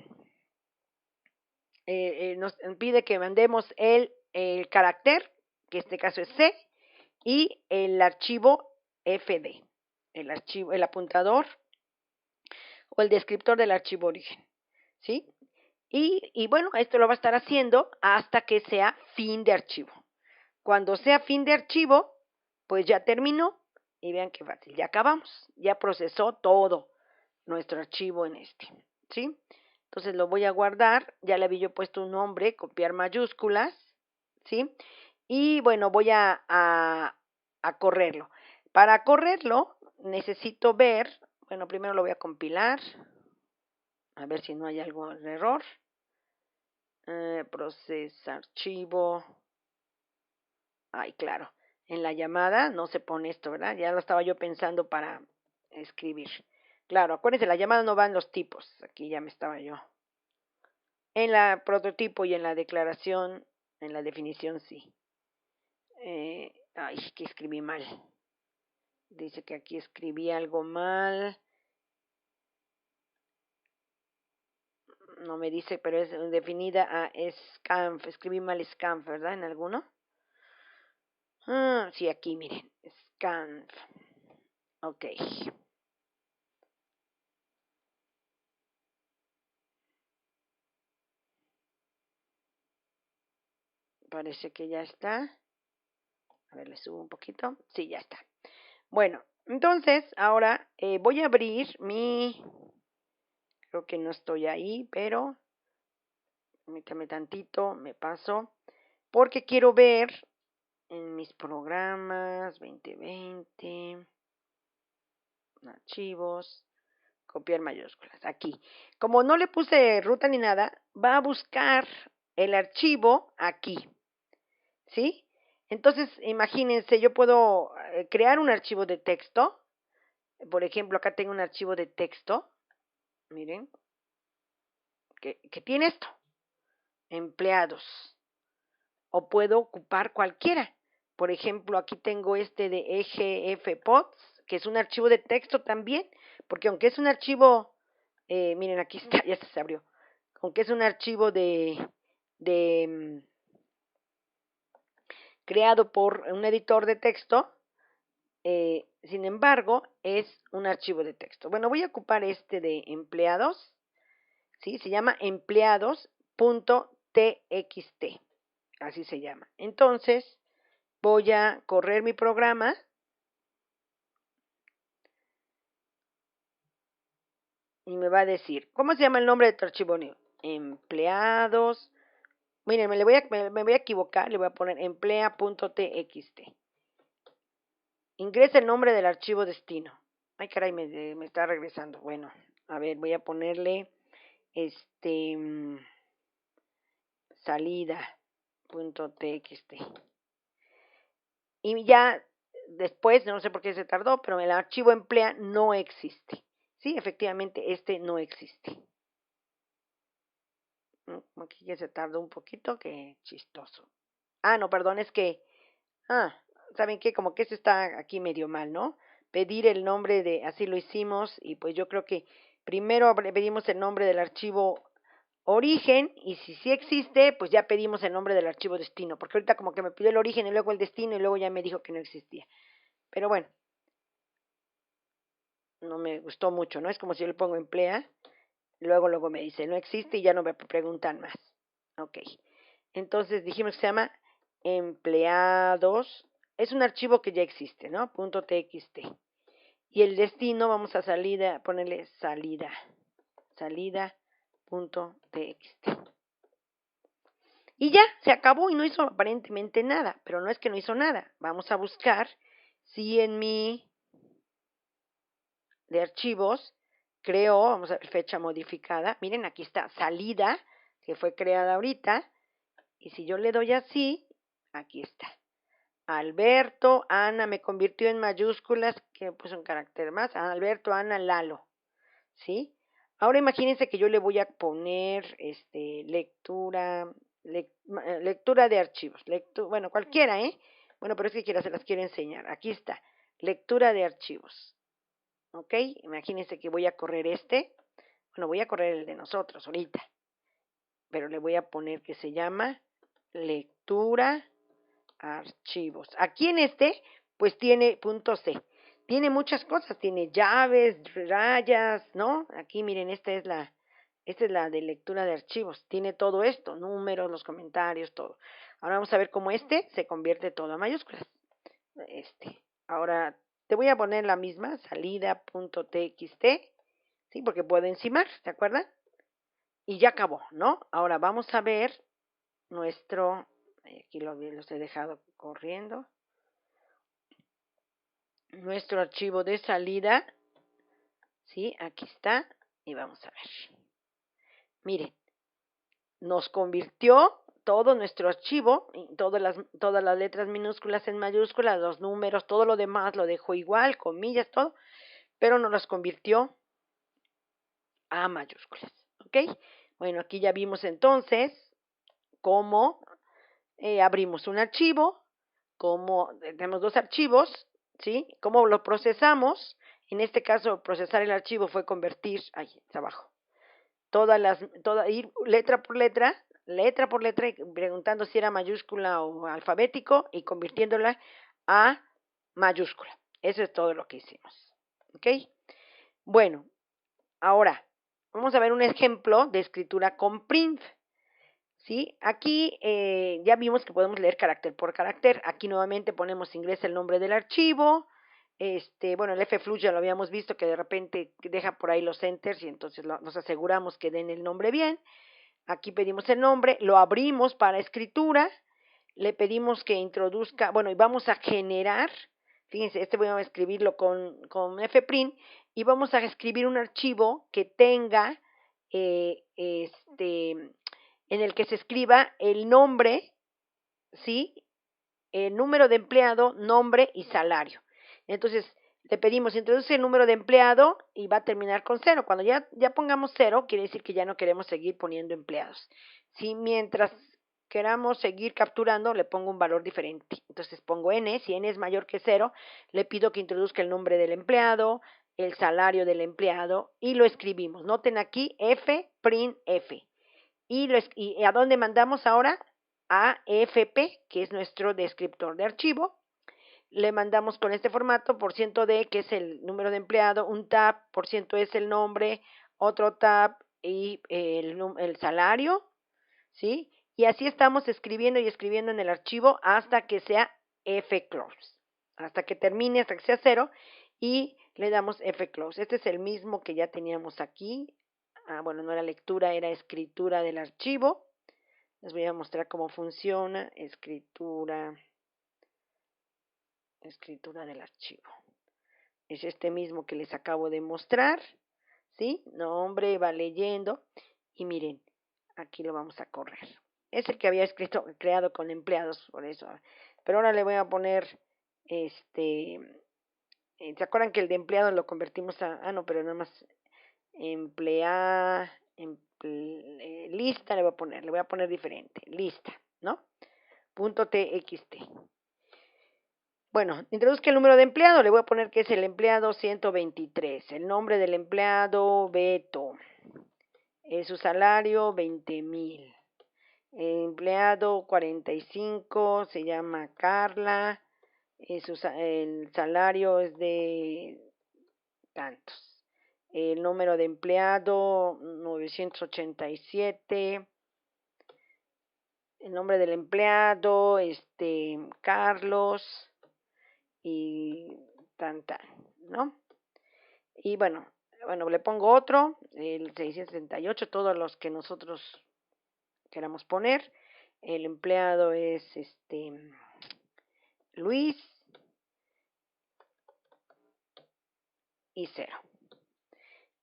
nos pide que mandemos el carácter, que en este caso es C, y el archivo FD, el apuntador o el descriptor del archivo origen, ¿sí? Y bueno, esto lo va a estar haciendo hasta que sea fin de archivo. Cuando sea fin de archivo, pues ya terminó y vean qué fácil, ya acabamos, ya procesó todo nuestro archivo en ¿sí? Entonces lo voy a guardar, ya le había yo puesto un nombre, copiar mayúsculas, ¿sí? Y bueno, voy a correrlo. Para correrlo necesito ver, bueno, primero lo voy a compilar, a ver si no hay algún error. Procesa archivo. Ay, claro, en la llamada no se pone esto, ¿verdad? Ya lo estaba yo pensando para escribir. Claro, acuérdense, la llamada no va en los tipos. Aquí ya me estaba yo. En la prototipo y en la declaración, en la definición sí. Ay, que escribí mal. Dice que aquí escribí algo mal. No me dice, pero es definida a scanf. Escribí mal scanf, ¿verdad? En alguno. Sí, aquí miren. Scanf. Ok. Parece que ya está. A ver, le subo un poquito. Sí, ya está. Bueno, entonces ahora voy a abrir creo que no estoy ahí, pero permítame tantito, me paso, porque quiero ver en mis programas 2020, archivos, copiar mayúsculas, aquí. Como no le puse ruta ni nada, va a buscar el archivo aquí, ¿sí? Entonces, imagínense, yo puedo crear un archivo de texto. Por ejemplo, acá tengo un archivo de texto, miren, que tiene esto, empleados. O puedo ocupar cualquiera. Por ejemplo, aquí tengo este de EGF Pods, que es un archivo de texto también, porque aunque es un archivo, miren, aquí está, ya se abrió, aunque es un archivo de creado por un editor de texto, sin embargo, es un archivo de texto. Bueno, voy a ocupar este de empleados, ¿sí? Se llama empleados.txt, así se llama. Entonces, voy a correr mi programa. Y me va a decir, ¿cómo se llama el nombre de tu archivo? Empleados. Miren, me voy a equivocar, le voy a poner emplea.txt. Ingresa el nombre del archivo destino. Ay, caray, me está regresando. Bueno, a ver, voy a ponerle salida.txt. Y ya después, no sé por qué se tardó, pero el archivo emplea no existe. Sí, efectivamente, este no existe. Aquí ya se tardó un poquito, que chistoso. Ah, no, perdón, es que, ¿saben qué? Como que eso está aquí medio mal, ¿no? Pedir el nombre así lo hicimos, y pues yo creo que primero pedimos el nombre del archivo origen, y si sí existe, pues ya pedimos el nombre del archivo destino, porque ahorita como que me pidió el origen y luego el destino, y luego ya me dijo que no existía. Pero bueno, no me gustó mucho, ¿no? Es como si yo le pongo emplea, luego me dice, no existe, y ya no me preguntan más. Ok. Entonces dijimos que se llama empleados. Es un archivo que ya existe, ¿no? .txt. Y el destino vamos a ponerle salida.txt. Y ya, se acabó y no hizo aparentemente nada, pero no es que no hizo nada. Vamos a buscar si en mi de archivos creo, vamos a ver fecha modificada. Miren, aquí está salida, que fue creada ahorita. Y si yo le doy así, aquí está. Alberto, Ana, me convirtió en mayúsculas, que puso un carácter más. Alberto, Ana, Lalo. ¿Sí? Ahora imagínense que yo le voy a poner lectura de archivos. Bueno, cualquiera, ¿eh? Bueno, pero es que se las quiero enseñar. Aquí está. Lectura de archivos. ¿Ok? Imagínense que voy a correr Bueno, voy a correr el de nosotros ahorita. Pero le voy a poner que se llama lectura archivos. Aquí en pues tiene .c. Tiene muchas cosas, tiene llaves, rayas, ¿no? Aquí miren, esta es la de lectura de archivos. Tiene todo esto, números, los comentarios, todo. Ahora vamos a ver cómo se convierte todo a mayúsculas. Ahora te voy a poner la misma, salida.txt, ¿sí? Porque puedo encimar, ¿se acuerdan? Y ya acabó, ¿no? Ahora vamos a ver nuestro, aquí los he dejado corriendo, nuestro archivo de salida, ¿sí? Aquí está, y vamos a ver. Miren, nos convirtió todo nuestro archivo, todas las letras minúsculas en mayúsculas, los números, todo lo demás lo dejó igual, comillas, todo, pero nos las convirtió a mayúsculas, ¿ok? Bueno, aquí ya vimos entonces cómo abrimos un archivo, cómo tenemos dos archivos, ¿sí? Cómo lo procesamos. En este caso, procesar el archivo fue convertir, ahí, está abajo, ir letra por letra, preguntando si era mayúscula o alfabético y convirtiéndola a mayúscula. Eso es todo lo que hicimos. ¿Ok? Bueno, ahora vamos a ver un ejemplo de escritura con print. ¿Sí? Aquí ya vimos que podemos leer carácter por carácter. Aquí nuevamente ponemos ingresa el nombre del archivo. Bueno, el FFlush ya lo habíamos visto que de repente deja por ahí los enters y entonces nos aseguramos que den el nombre bien. Aquí pedimos el nombre, lo abrimos para escritura, le pedimos que introduzca, bueno, y vamos a generar, fíjense, voy a escribirlo con Fprint y vamos a escribir un archivo que tenga en el que se escriba el nombre, ¿sí? El número de empleado, nombre y salario. Entonces, le pedimos, introduce el número de empleado y va a terminar con 0. Cuando ya pongamos 0, quiere decir que ya no queremos seguir poniendo empleados. ¿Sí? Mientras queramos seguir capturando, le pongo un valor diferente. Entonces pongo n, si n es mayor que 0, le pido que introduzca el nombre del empleado, el salario del empleado y lo escribimos. Noten aquí f, print f. ¿Y a dónde mandamos ahora? A FP, que es nuestro descriptor de archivo. Le mandamos con este formato, %d, que es el número de empleado, un tab, % es el nombre, otro tab y el salario, ¿sí? Y así estamos escribiendo y escribiendo en el archivo hasta que sea fclose, hasta que termine, hasta que sea 0, y le damos fclose. Este es el mismo que ya teníamos aquí. Bueno, no era lectura, era escritura del archivo. Les voy a mostrar cómo funciona, escritura del archivo. Es este mismo que les acabo de mostrar, ¿sí? Nombre, va leyendo, y miren, aquí lo vamos a correr. Es el que había creado con empleados, por eso. Pero ahora le voy a poner, ¿se acuerdan que el de empleado lo convertimos no, pero nada más lista le voy a poner diferente, lista, ¿no? .txt. Bueno, introduzca el número de empleado, le voy a poner que es el empleado 123, el nombre del empleado Beto, su salario 20,000, el empleado 45 se llama Carla, el salario es de tantos, el número de empleado 987, el nombre del empleado Carlos y ¿no? Y bueno, le pongo otro, el 668, todos los que nosotros queramos poner. El empleado es Luis y 0.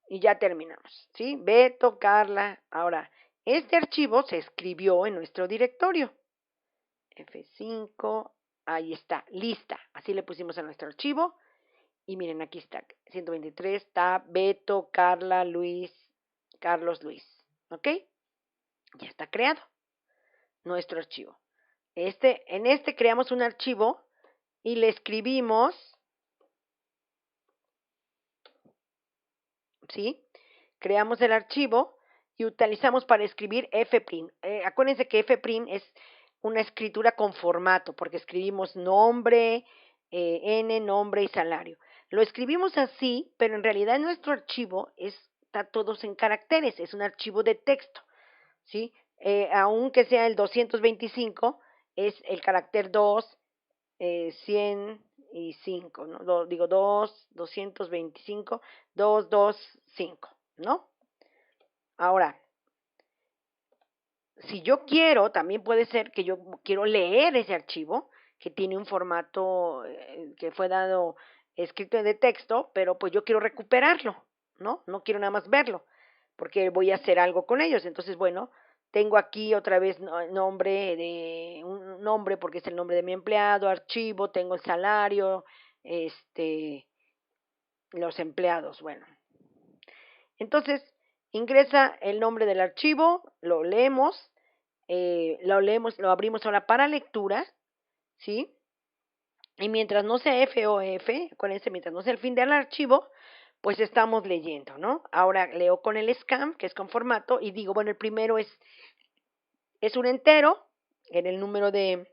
Y ya terminamos, ¿sí? Beto, Carla. Ahora, este archivo se escribió en nuestro directorio. F5, ahí está, lista. Así le pusimos a nuestro archivo. Y miren, aquí está, 123, está Beto, Carla, Luis, Carlos, Luis. ¿Ok? Ya está creado nuestro archivo. En este creamos un archivo y le escribimos, ¿sí? Creamos el archivo y utilizamos para escribir fprint. Acuérdense que fprint es una escritura con formato, porque escribimos nombre, nombre y salario. Lo escribimos así, pero en realidad nuestro archivo está todos en caracteres, es un archivo de texto, ¿sí? Aunque sea el 225, es el carácter 2, 105, ¿no? 2, 225, 225, ¿no? Ahora, si yo quiero, también puede ser que yo quiero leer ese archivo, que tiene un formato que fue dado escrito de texto, pero pues yo quiero recuperarlo, ¿no? No quiero nada más verlo, porque voy a hacer algo con ellos. Entonces, bueno, tengo aquí otra vez un nombre porque es el nombre de mi empleado, archivo, tengo el salario, los empleados, bueno. Entonces, ingresa el nombre del archivo, lo leemos, lo abrimos ahora para lectura, ¿sí? Y mientras no sea F, acuérdense, mientras no sea el fin del archivo, pues estamos leyendo, ¿no? Ahora leo con el scan, que es con formato, y digo, bueno, el primero es un entero, en el número de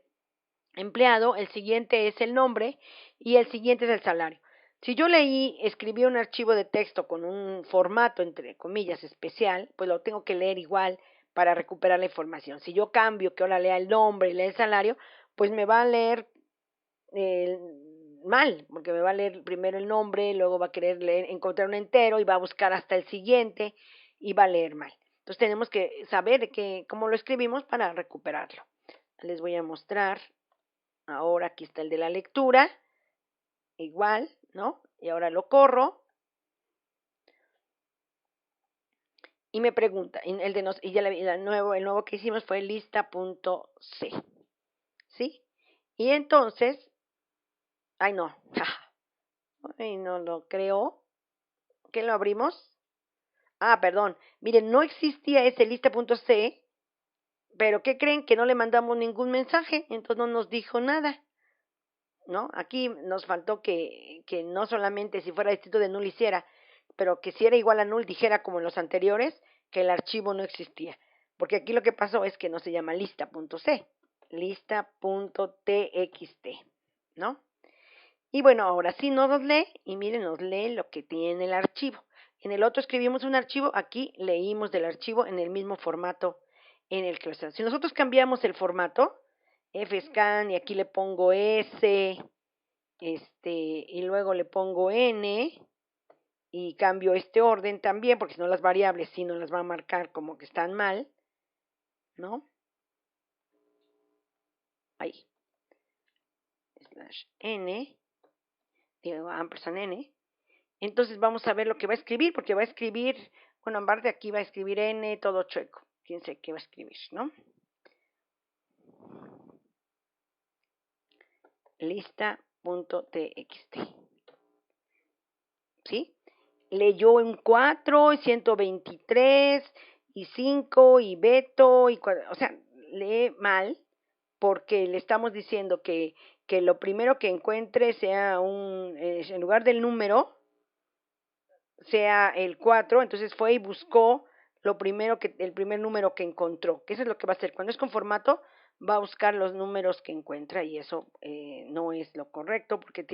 empleado, el siguiente es el nombre y el siguiente es el salario. Si yo escribí un archivo de texto con un formato, entre comillas, especial, pues lo tengo que leer igual para recuperar la información. Si yo cambio que ahora lea el nombre y lea el salario, pues me va a leer mal, porque me va a leer primero el nombre, luego va a querer encontrar un entero y va a buscar hasta el siguiente y va a leer mal. Entonces tenemos que saber cómo lo escribimos para recuperarlo. Les voy a mostrar. Ahora aquí está el de la lectura, igual, ¿no? Y ahora lo corro. Y me pregunta, el nuevo que hicimos fue lista.c, ¿sí? Y entonces, ay no, ay no lo creo. ¿Qué lo abrimos? Perdón, miren, no existía ese lista.c, pero ¿qué creen? Que no le mandamos ningún mensaje, entonces no nos dijo nada, ¿no? Aquí nos faltó que no solamente si fuera distinto de null hiciera, pero que si era igual a null dijera como en los anteriores, que el archivo no existía. Porque aquí lo que pasó es que no se llama lista.c, lista.txt, ¿no? Y bueno, ahora sí nos lee, y miren, nos lee lo que tiene el archivo. En el otro escribimos un archivo, aquí leímos del archivo en el mismo formato en el que lo está. Si nosotros cambiamos el formato, fscan, y aquí le pongo s, y luego le pongo n, y cambio este orden también, porque si no las variables sí no las va a marcar como que están mal, ¿no? Ahí, slash n, digo ampersand n. Entonces vamos a ver lo que va a escribir, porque va a escribir, bueno, en parte de aquí va a escribir n todo chueco. Quién sabe qué va a escribir, ¿no? Lista.txt. ¿Sí? Leyó en 4, 123, y 5, y Beto, y 4, o sea, lee mal, porque le estamos diciendo que lo primero que encuentre sea en lugar del número, sea el 4, entonces fue y buscó el primer número que encontró, que eso es lo que va a hacer. Cuando es con formato, va a buscar los números que encuentra, y eso no es lo correcto, porque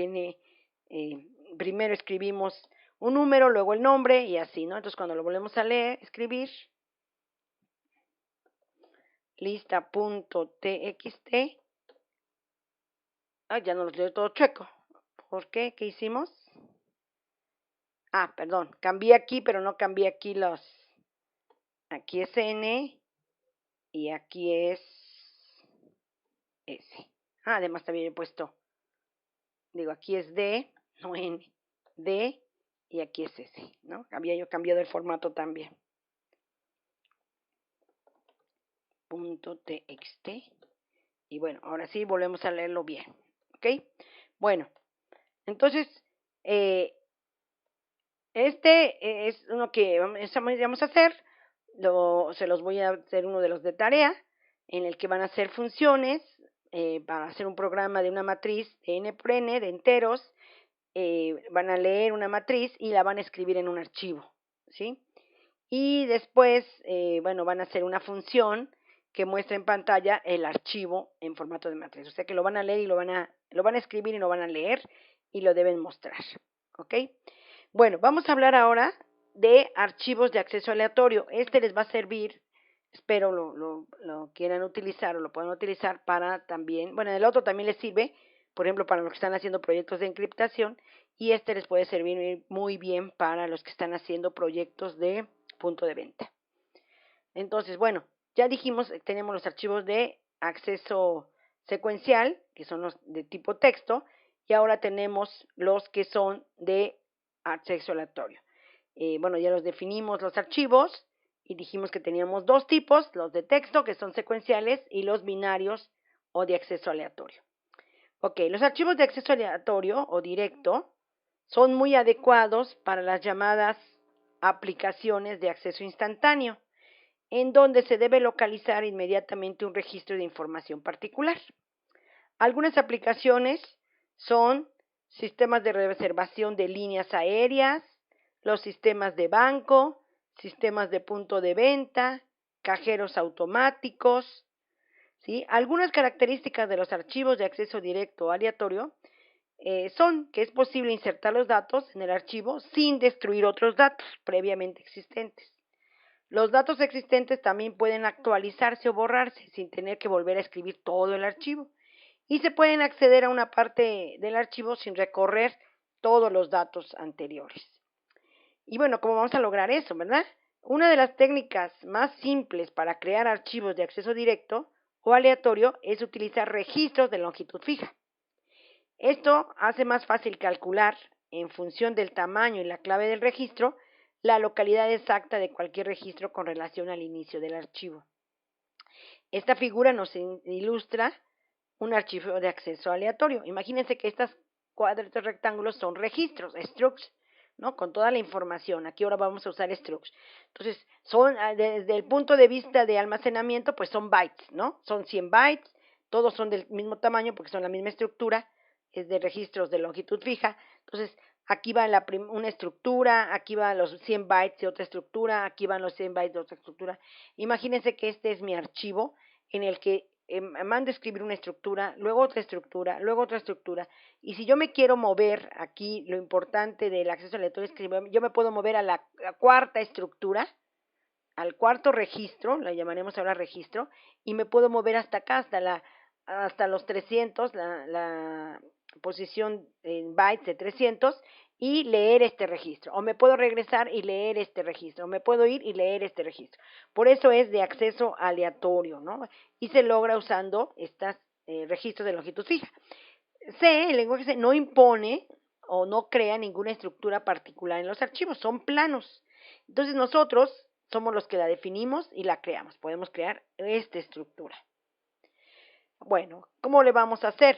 primero escribimos un número, luego el nombre, y así, ¿no? Entonces cuando lo volvemos a leer, escribir lista.txt, ya no los leo todo chueco. ¿Por qué? ¿Qué hicimos? Perdón, cambié aquí, pero no cambié aquí aquí es n, y aquí es S. Además también he puesto, aquí es D, no N, D, y aquí es S, ¿no? Había yo cambiado el formato también. .txt. Y bueno, ahora sí volvemos a leerlo bien, ¿ok? Bueno, entonces, este es uno que vamos a hacer, se los voy a hacer uno de los de tarea, en el que van a hacer funciones para hacer un programa de una matriz de n por n, de enteros. Van a leer una matriz y la van a escribir en un archivo, ¿sí? Y después, bueno, van a hacer una función que muestra en pantalla el archivo en formato de matriz. O sea que lo van a leer y lo van a escribir y lo van a leer y lo deben mostrar, ¿ok? Bueno, vamos a hablar ahora de archivos de acceso aleatorio. Este les va a servir, espero lo quieran utilizar o lo puedan utilizar para también, bueno, el otro también les sirve, por ejemplo, para los que están haciendo proyectos de encriptación, y este les puede servir muy bien para los que están haciendo proyectos de punto de venta. Entonces, bueno, ya dijimos, tenemos los archivos de acceso secuencial, que son los de tipo texto, y ahora tenemos los que son de acceso aleatorio. Bueno, ya los definimos los archivos y dijimos que teníamos dos tipos, los de texto, que son secuenciales, y los binarios o de acceso aleatorio. Ok, los archivos de acceso aleatorio o directo son muy adecuados para las llamadas aplicaciones de acceso instantáneo, en donde se debe localizar inmediatamente un registro de información particular. Algunas aplicaciones son sistemas de reservación de líneas aéreas, los sistemas de banco, sistemas de punto de venta, cajeros automáticos, ¿sí? Algunas características de los archivos de acceso directo o aleatorio son que es posible insertar los datos en el archivo sin destruir otros datos previamente existentes. Los datos existentes también pueden actualizarse o borrarse sin tener que volver a escribir todo el archivo. Y se pueden acceder a una parte del archivo sin recorrer todos los datos anteriores. Y bueno, ¿cómo vamos a lograr eso, verdad? Una de las técnicas más simples para crear archivos de acceso directo o aleatorio es utilizar registros de longitud fija. Esto hace más fácil calcular, en función del tamaño y la clave del registro, la localidad exacta de cualquier registro con relación al inicio del archivo. Esta figura nos ilustra un archivo de acceso aleatorio. Imagínense que estos cuadritos rectángulos son registros, structs, ¿no? Con toda la información. Aquí ahora vamos a usar structs. Entonces, son, desde el punto de vista de almacenamiento, pues son bytes, ¿no? Son 100 bytes, todos son del mismo tamaño porque son la misma estructura, es de registros de longitud fija. Entonces, aquí va una estructura, aquí van los 100 bytes de otra estructura, aquí van los 100 bytes de otra estructura. Imagínense que este es mi archivo en el que mando a escribir una estructura, luego otra estructura, luego otra estructura. Y si yo me quiero mover, aquí lo importante del acceso aleatorio es que yo me puedo mover a la cuarta estructura, al cuarto registro, la llamaremos ahora registro, y me puedo mover hasta acá, hasta los 300, la posición en bytes de 300, y leer este registro. O me puedo regresar y leer este registro, o me puedo ir y leer este registro. Por eso es de acceso aleatorio, ¿no? Y se logra usando estos registros de longitud fija. El lenguaje C no impone o no crea ninguna estructura particular en los archivos, son planos. Entonces nosotros somos los que la definimos y la creamos. Podemos crear esta estructura. Bueno, ¿cómo le vamos a hacer?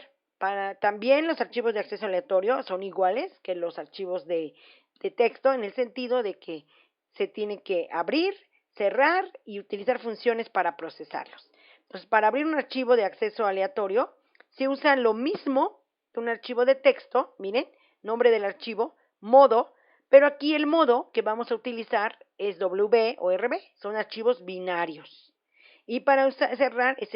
También los archivos de acceso aleatorio son iguales que los archivos de texto en el sentido de que se tiene que abrir, cerrar y utilizar funciones para procesarlos. Entonces, para abrir un archivo de acceso aleatorio, se usa lo mismo que un archivo de texto, miren, nombre del archivo, modo, pero aquí el modo que vamos a utilizar es WB o RB, son archivos binarios. Y para cerrar es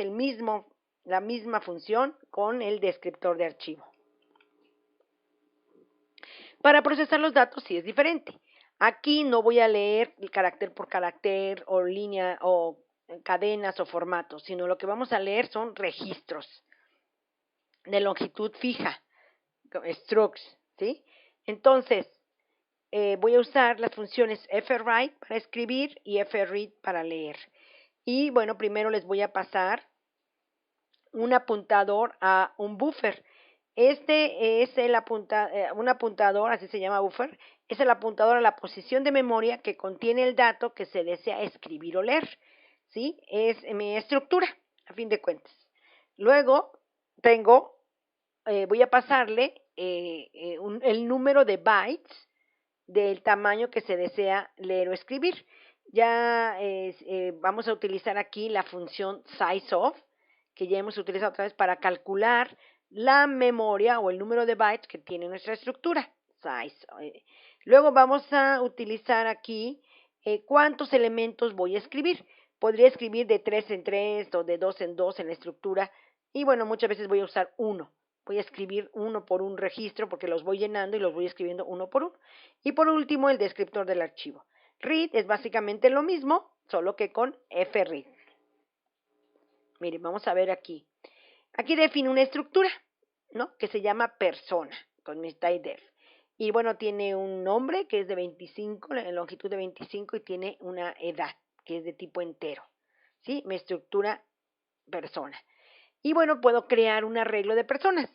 la misma función con el descriptor de archivo. Para procesar los datos sí es diferente. Aquí no voy a leer el carácter por carácter o línea o cadenas o formatos, sino lo que vamos a leer son registros de longitud fija, structs, ¿sí? Entonces, voy a usar las funciones fwrite para escribir y fread para leer. Y bueno, primero les voy a pasar un apuntador a un buffer. Este es un apuntador, así se llama buffer, es el apuntador a la posición de memoria que contiene el dato que se desea escribir o leer, ¿sí? Es mi estructura, a fin de cuentas. Luego voy a pasarle el número de bytes del tamaño que se desea leer o escribir. Ya vamos a utilizar aquí la función sizeOf, que ya hemos utilizado otra vez para calcular la memoria o el número de bytes que tiene nuestra estructura. Size. Luego vamos a utilizar aquí cuántos elementos voy a escribir. Podría escribir de 3 en 3 o de 2 en 2 en la estructura. Y bueno, muchas veces voy a usar uno. Voy a escribir uno por un registro porque los voy llenando y los voy escribiendo uno por uno. Y por último, el descriptor del archivo. Read es básicamente lo mismo, solo que con fread. Miren, vamos a ver aquí. Aquí define una estructura, ¿no? Que se llama persona, con mi style-def. Y bueno, tiene un nombre que es de 25, la longitud de 25, y tiene una edad, que es de tipo entero. ¿Sí? Mi estructura persona. Y bueno, puedo crear un arreglo de personas.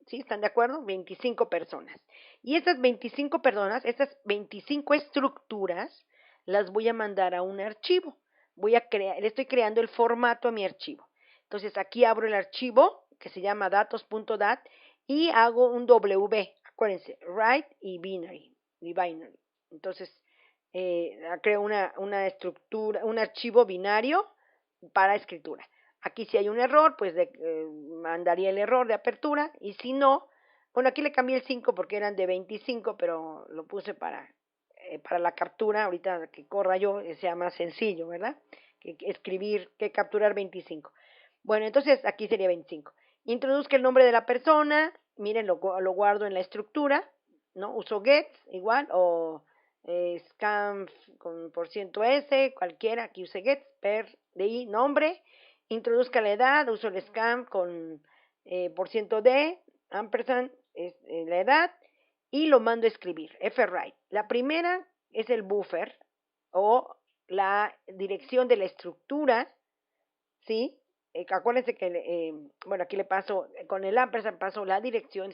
¿Sí? ¿Están de acuerdo? 25 personas. Y estas 25 personas, estas 25 estructuras, las voy a mandar a un archivo. Le estoy creando el formato a mi archivo. Entonces aquí abro el archivo que se llama datos.dat y hago un WB. Acuérdense, write y binary. Entonces creo una estructura, un archivo binario para escritura. Aquí si hay un error, pues mandaría el error de apertura, y si no, bueno, aquí le cambié el 5 porque eran de 25, pero lo puse para la captura, ahorita que corra yo, sea más sencillo, ¿verdad? Que capturar 25. Bueno, entonces aquí sería 25. Introduzca el nombre de la persona, miren, lo guardo en la estructura, ¿no? Uso get igual, o scan con %s, cualquiera, aquí use get, per, de nombre. Introduzca la edad, uso el scan con %d, ampersand, la edad, y lo mando a escribir, fwrite. La primera es el buffer, o la dirección de la estructura, ¿sí? Acuérdense que, bueno, aquí le paso, con el ampersand paso la dirección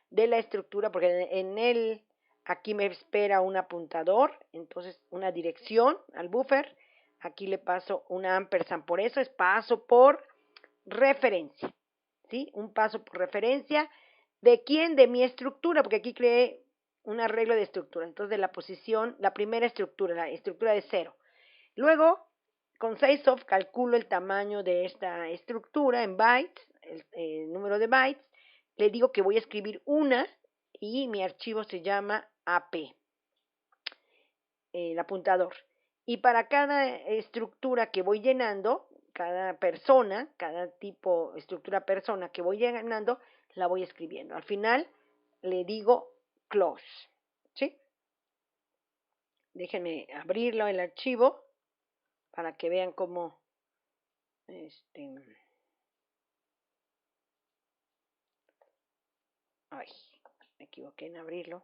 de la estructura, porque en él, aquí me espera un apuntador, entonces una dirección al buffer, aquí le paso un ampersand, por eso es paso por referencia, ¿sí? Un paso por referencia, ¿de quién? De mi estructura, porque aquí creé un arreglo de estructura. Entonces, de la posición, la primera estructura, la estructura de 0. Luego, con SizeOf calculo el tamaño de esta estructura en bytes, el número de bytes. Le digo que voy a escribir una y mi archivo se llama AP, el apuntador. Y para cada estructura que voy llenando, cada persona, cada tipo, estructura persona que voy llenando, la voy escribiendo. Al final le digo close, ¿sí? Déjenme abrirlo el archivo para que vean cómo, ay, me equivoqué en abrirlo.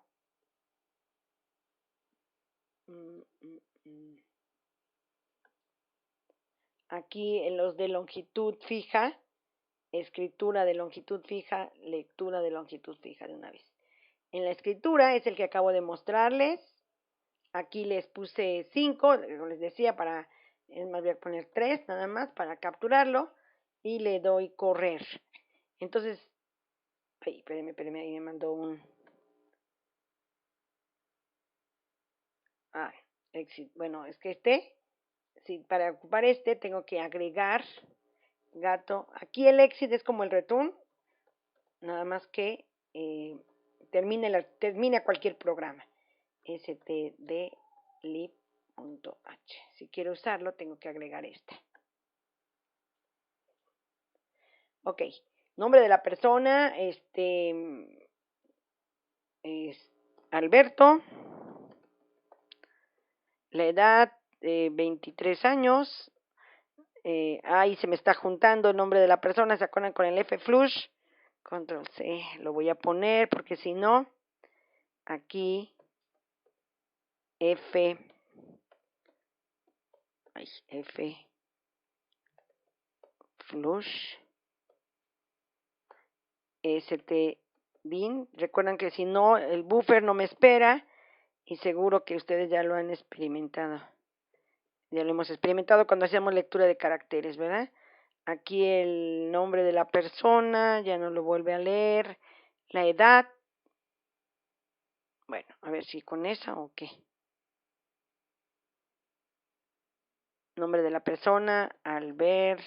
Aquí en los de longitud fija, escritura de longitud fija, lectura de longitud fija de una vez. En la escritura es el que acabo de mostrarles. Aquí les puse 5, les decía, más voy a poner 3 nada más para capturarlo y le doy correr. Entonces, espérenme, ahí me mandó un... exit. Bueno, es que para ocupar tengo que agregar gato. Aquí el exit es como el return, nada más que termina cualquier programa. stdlib.h. Si quiero usarlo, tengo que agregar Ok, nombre de la persona, es Alberto, la edad, 23 años, ahí se me está juntando el nombre de la persona, se acuerdan con el Flush, control C, lo voy a poner porque si no, aquí, F Flush, bin, recuerdan que si no, el buffer no me espera, y seguro que ustedes ya lo han experimentado. Ya lo hemos experimentado cuando hacemos lectura de caracteres, ¿verdad? Aquí el nombre de la persona, ya no lo vuelve a leer. La edad. Bueno, a ver si con esa o qué. Nombre de la persona, Alberto.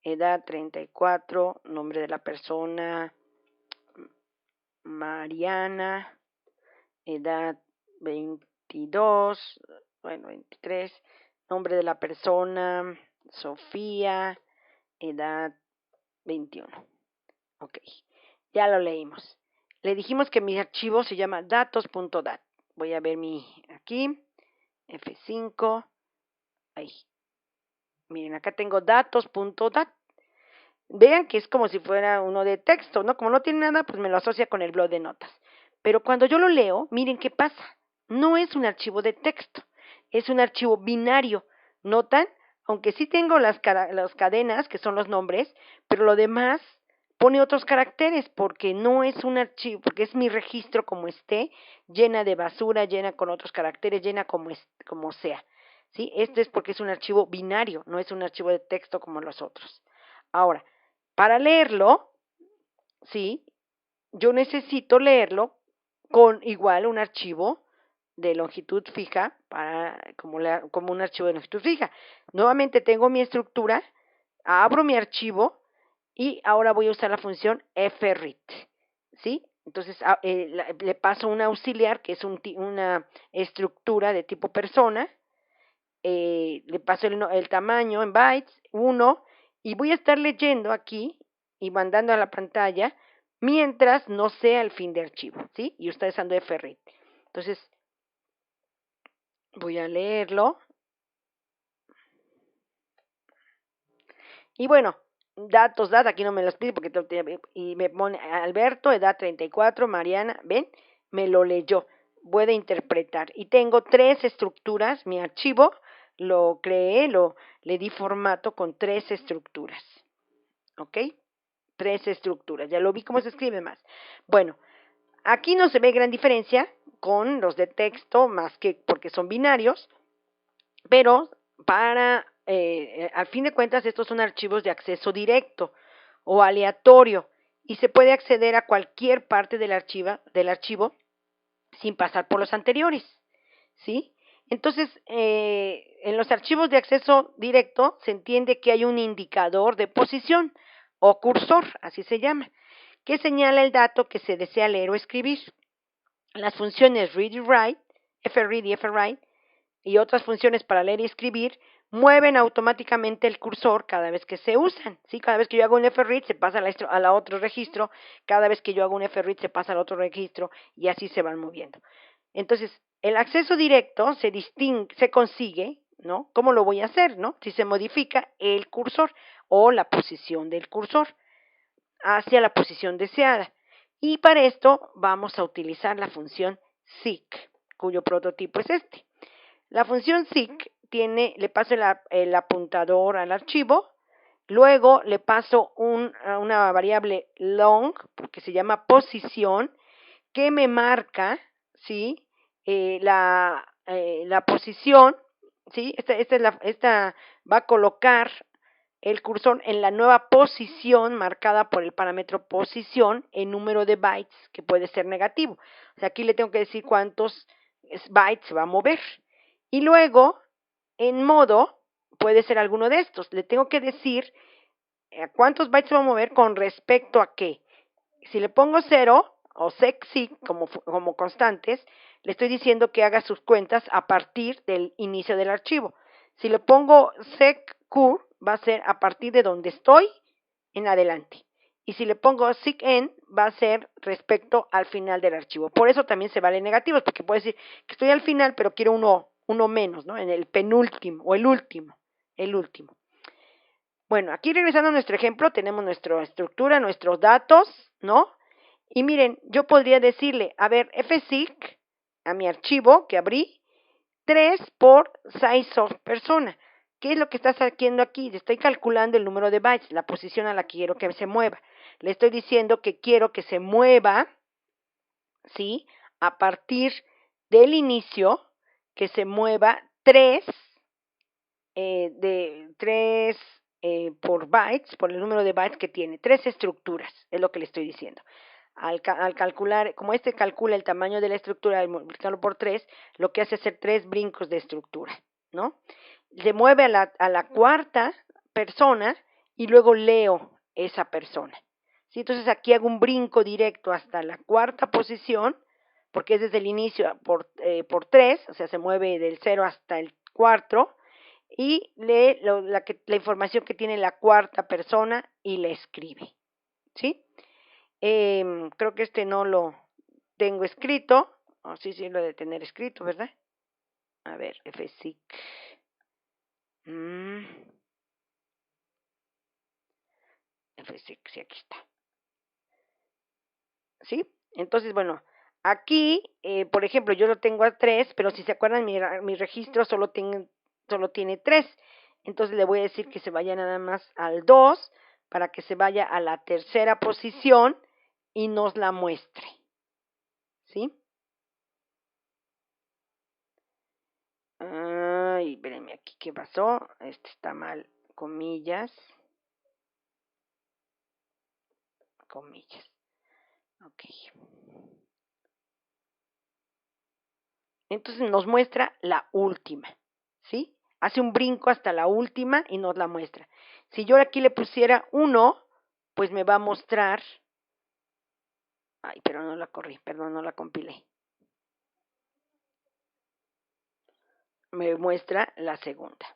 Edad 34. Nombre de la persona, Mariana. Edad 22. Bueno, 23. Nombre de la persona, Sofía. Edad 21. Ok, ya lo leímos. Le dijimos que mi archivo se llama datos.dat. Voy a ver aquí, F5. Ahí. Miren, acá tengo datos.dat. Vean que es como si fuera uno de texto, ¿no? Como no tiene nada, pues me lo asocia con el blog de notas. Pero cuando yo lo leo, miren qué pasa. No es un archivo de texto, es un archivo binario. ¿Notan? Aunque sí tengo las cadenas, que son los nombres, pero lo demás pone otros caracteres porque no es un archivo, porque es mi registro como esté, llena de basura, llena con otros caracteres, llena como sea. ¿Sí? Este es porque es un archivo binario, no es un archivo de texto como los otros. Ahora, para leerlo, ¿sí? Yo necesito leerlo con igual un archivo de longitud fija como un archivo de longitud fija. Nuevamente tengo mi estructura, abro mi archivo y ahora voy a usar la función fread, ¿sí? Entonces le paso un auxiliar que es una estructura de tipo persona, le paso el tamaño en bytes, 1, y voy a estar leyendo aquí y mandando a la pantalla mientras no sea el fin de archivo, ¿sí? Y está usando fread. Entonces, voy a leerlo. Y bueno, datos, aquí no me los pide porque y me pone Alberto, edad 34, Mariana, ¿ven? Me lo leyó, puede interpretar. Y tengo 3 estructuras, mi archivo lo creé, le di formato con 3 estructuras, ¿ok? 3 estructuras, ya lo vi cómo se escribe más. Bueno, aquí no se ve gran diferencia con los de texto, más que porque son binarios, pero al fin de cuentas estos son archivos de acceso directo o aleatorio y se puede acceder a cualquier parte del archivo sin pasar por los anteriores, ¿sí? Entonces, en los archivos de acceso directo se entiende que hay un indicador de posición o cursor, así se llama, que señala el dato que se desea leer o escribir. Las funciones read y write, fread y fwrite, y otras funciones para leer y escribir mueven automáticamente el cursor cada vez que se usan, ¿sí? Cada vez que yo hago un fread se pasa a la otro registro, cada vez que yo hago un fread se pasa al otro registro y así se van moviendo. Entonces, el acceso directo se consigue, ¿no? ¿Cómo lo voy a hacer, no? Si se modifica el cursor o la posición del cursor hacia la posición deseada. Y para esto vamos a utilizar la función seek, cuyo prototipo es este. La función seek le paso el apuntador al archivo, luego le paso una variable long, que se llama posición, que me marca, ¿sí? La posición, ¿sí? Esta va a colocar el cursor en la nueva posición marcada por el parámetro posición en número de bytes, que puede ser negativo. O sea, aquí le tengo que decir cuántos bytes se va a mover. Y luego, en modo, puede ser alguno de estos. Le tengo que decir cuántos bytes se va a mover con respecto a qué. Si le pongo 0 o sec como constantes, le estoy diciendo que haga sus cuentas a partir del inicio del archivo. Si le pongo sec_cur, va a ser a partir de donde estoy en adelante. Y si le pongo sec_end, va a ser respecto al final del archivo. Por eso también se vale negativos, porque puede decir que estoy al final, pero quiero uno menos, ¿no? En el penúltimo o el último. Bueno, aquí regresando a nuestro ejemplo, tenemos nuestra estructura, nuestros datos, ¿no? Y miren, yo podría decirle, a ver, fseek, a mi archivo que abrí, 3 por size of persona. ¿Qué es lo que está haciendo aquí? Le estoy calculando el número de bytes, la posición a la que quiero que se mueva. Le estoy diciendo que quiero que se mueva, ¿sí? A partir del inicio, que se mueva 3 por bytes, por el número de bytes que tiene, 3 estructuras, es lo que le estoy diciendo. Al calcular, como calcula el tamaño de la estructura y multiplicarlo por 3, lo que hace es hacer 3 brincos de estructura, ¿no? Se mueve a la cuarta persona y luego leo esa persona. ¿Sí? Entonces aquí hago un brinco directo hasta la cuarta posición, porque es desde el inicio por 3, o sea, se mueve del 0 hasta el cuarto, y lee la información que tiene la cuarta persona y le escribe, ¿sí? Creo que no lo tengo escrito, sí lo de tener escrito, ¿verdad? A ver, fseek. Fseek, sí, aquí está. ¿Sí? Entonces, bueno, aquí, por ejemplo, yo lo tengo a 3, pero si se acuerdan, mi registro solo tiene 3. Entonces le voy a decir que se vaya nada más al 2 para que se vaya a la tercera posición y nos la muestre. ¿Sí? Ay, espérenme aquí, ¿qué pasó? Está mal, comillas. Ok. Entonces nos muestra la última, ¿sí? Hace un brinco hasta la última y nos la muestra. Si yo aquí le pusiera 1, pues me va a mostrar. Ay, pero no la corrí, perdón, no la compilé. Me muestra la segunda,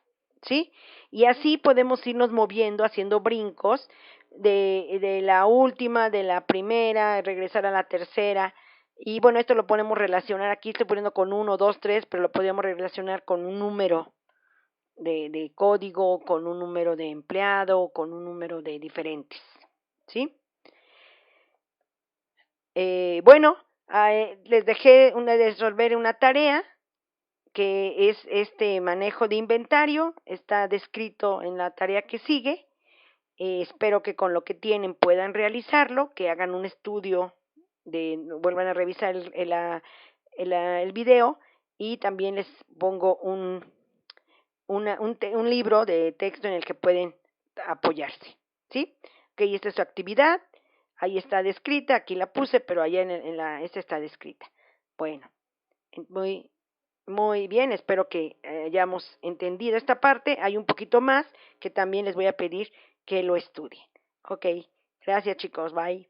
¿sí? Y así podemos irnos moviendo, haciendo brincos de la última, de la primera, regresar a la tercera. Y bueno, esto lo podemos relacionar, aquí estoy poniendo con 1, 2, 3, pero lo podríamos relacionar con un número de código, con un número de empleado, con un número de diferentes, ¿sí? Bueno, les dejé de resolver una tarea que es este manejo de inventario, está descrito en la tarea que sigue. Espero que con lo que tienen puedan realizarlo, que hagan un estudio, vuelvan a revisar el video, y también les pongo un libro de texto en el que pueden apoyarse, ¿sí? Ok, esta es su actividad. ahí está descrita, aquí la puse, pero allá esta está descrita. Bueno, muy, muy bien, espero que hayamos entendido esta parte. Hay un poquito más que también les voy a pedir que lo estudien. Ok, gracias chicos, bye.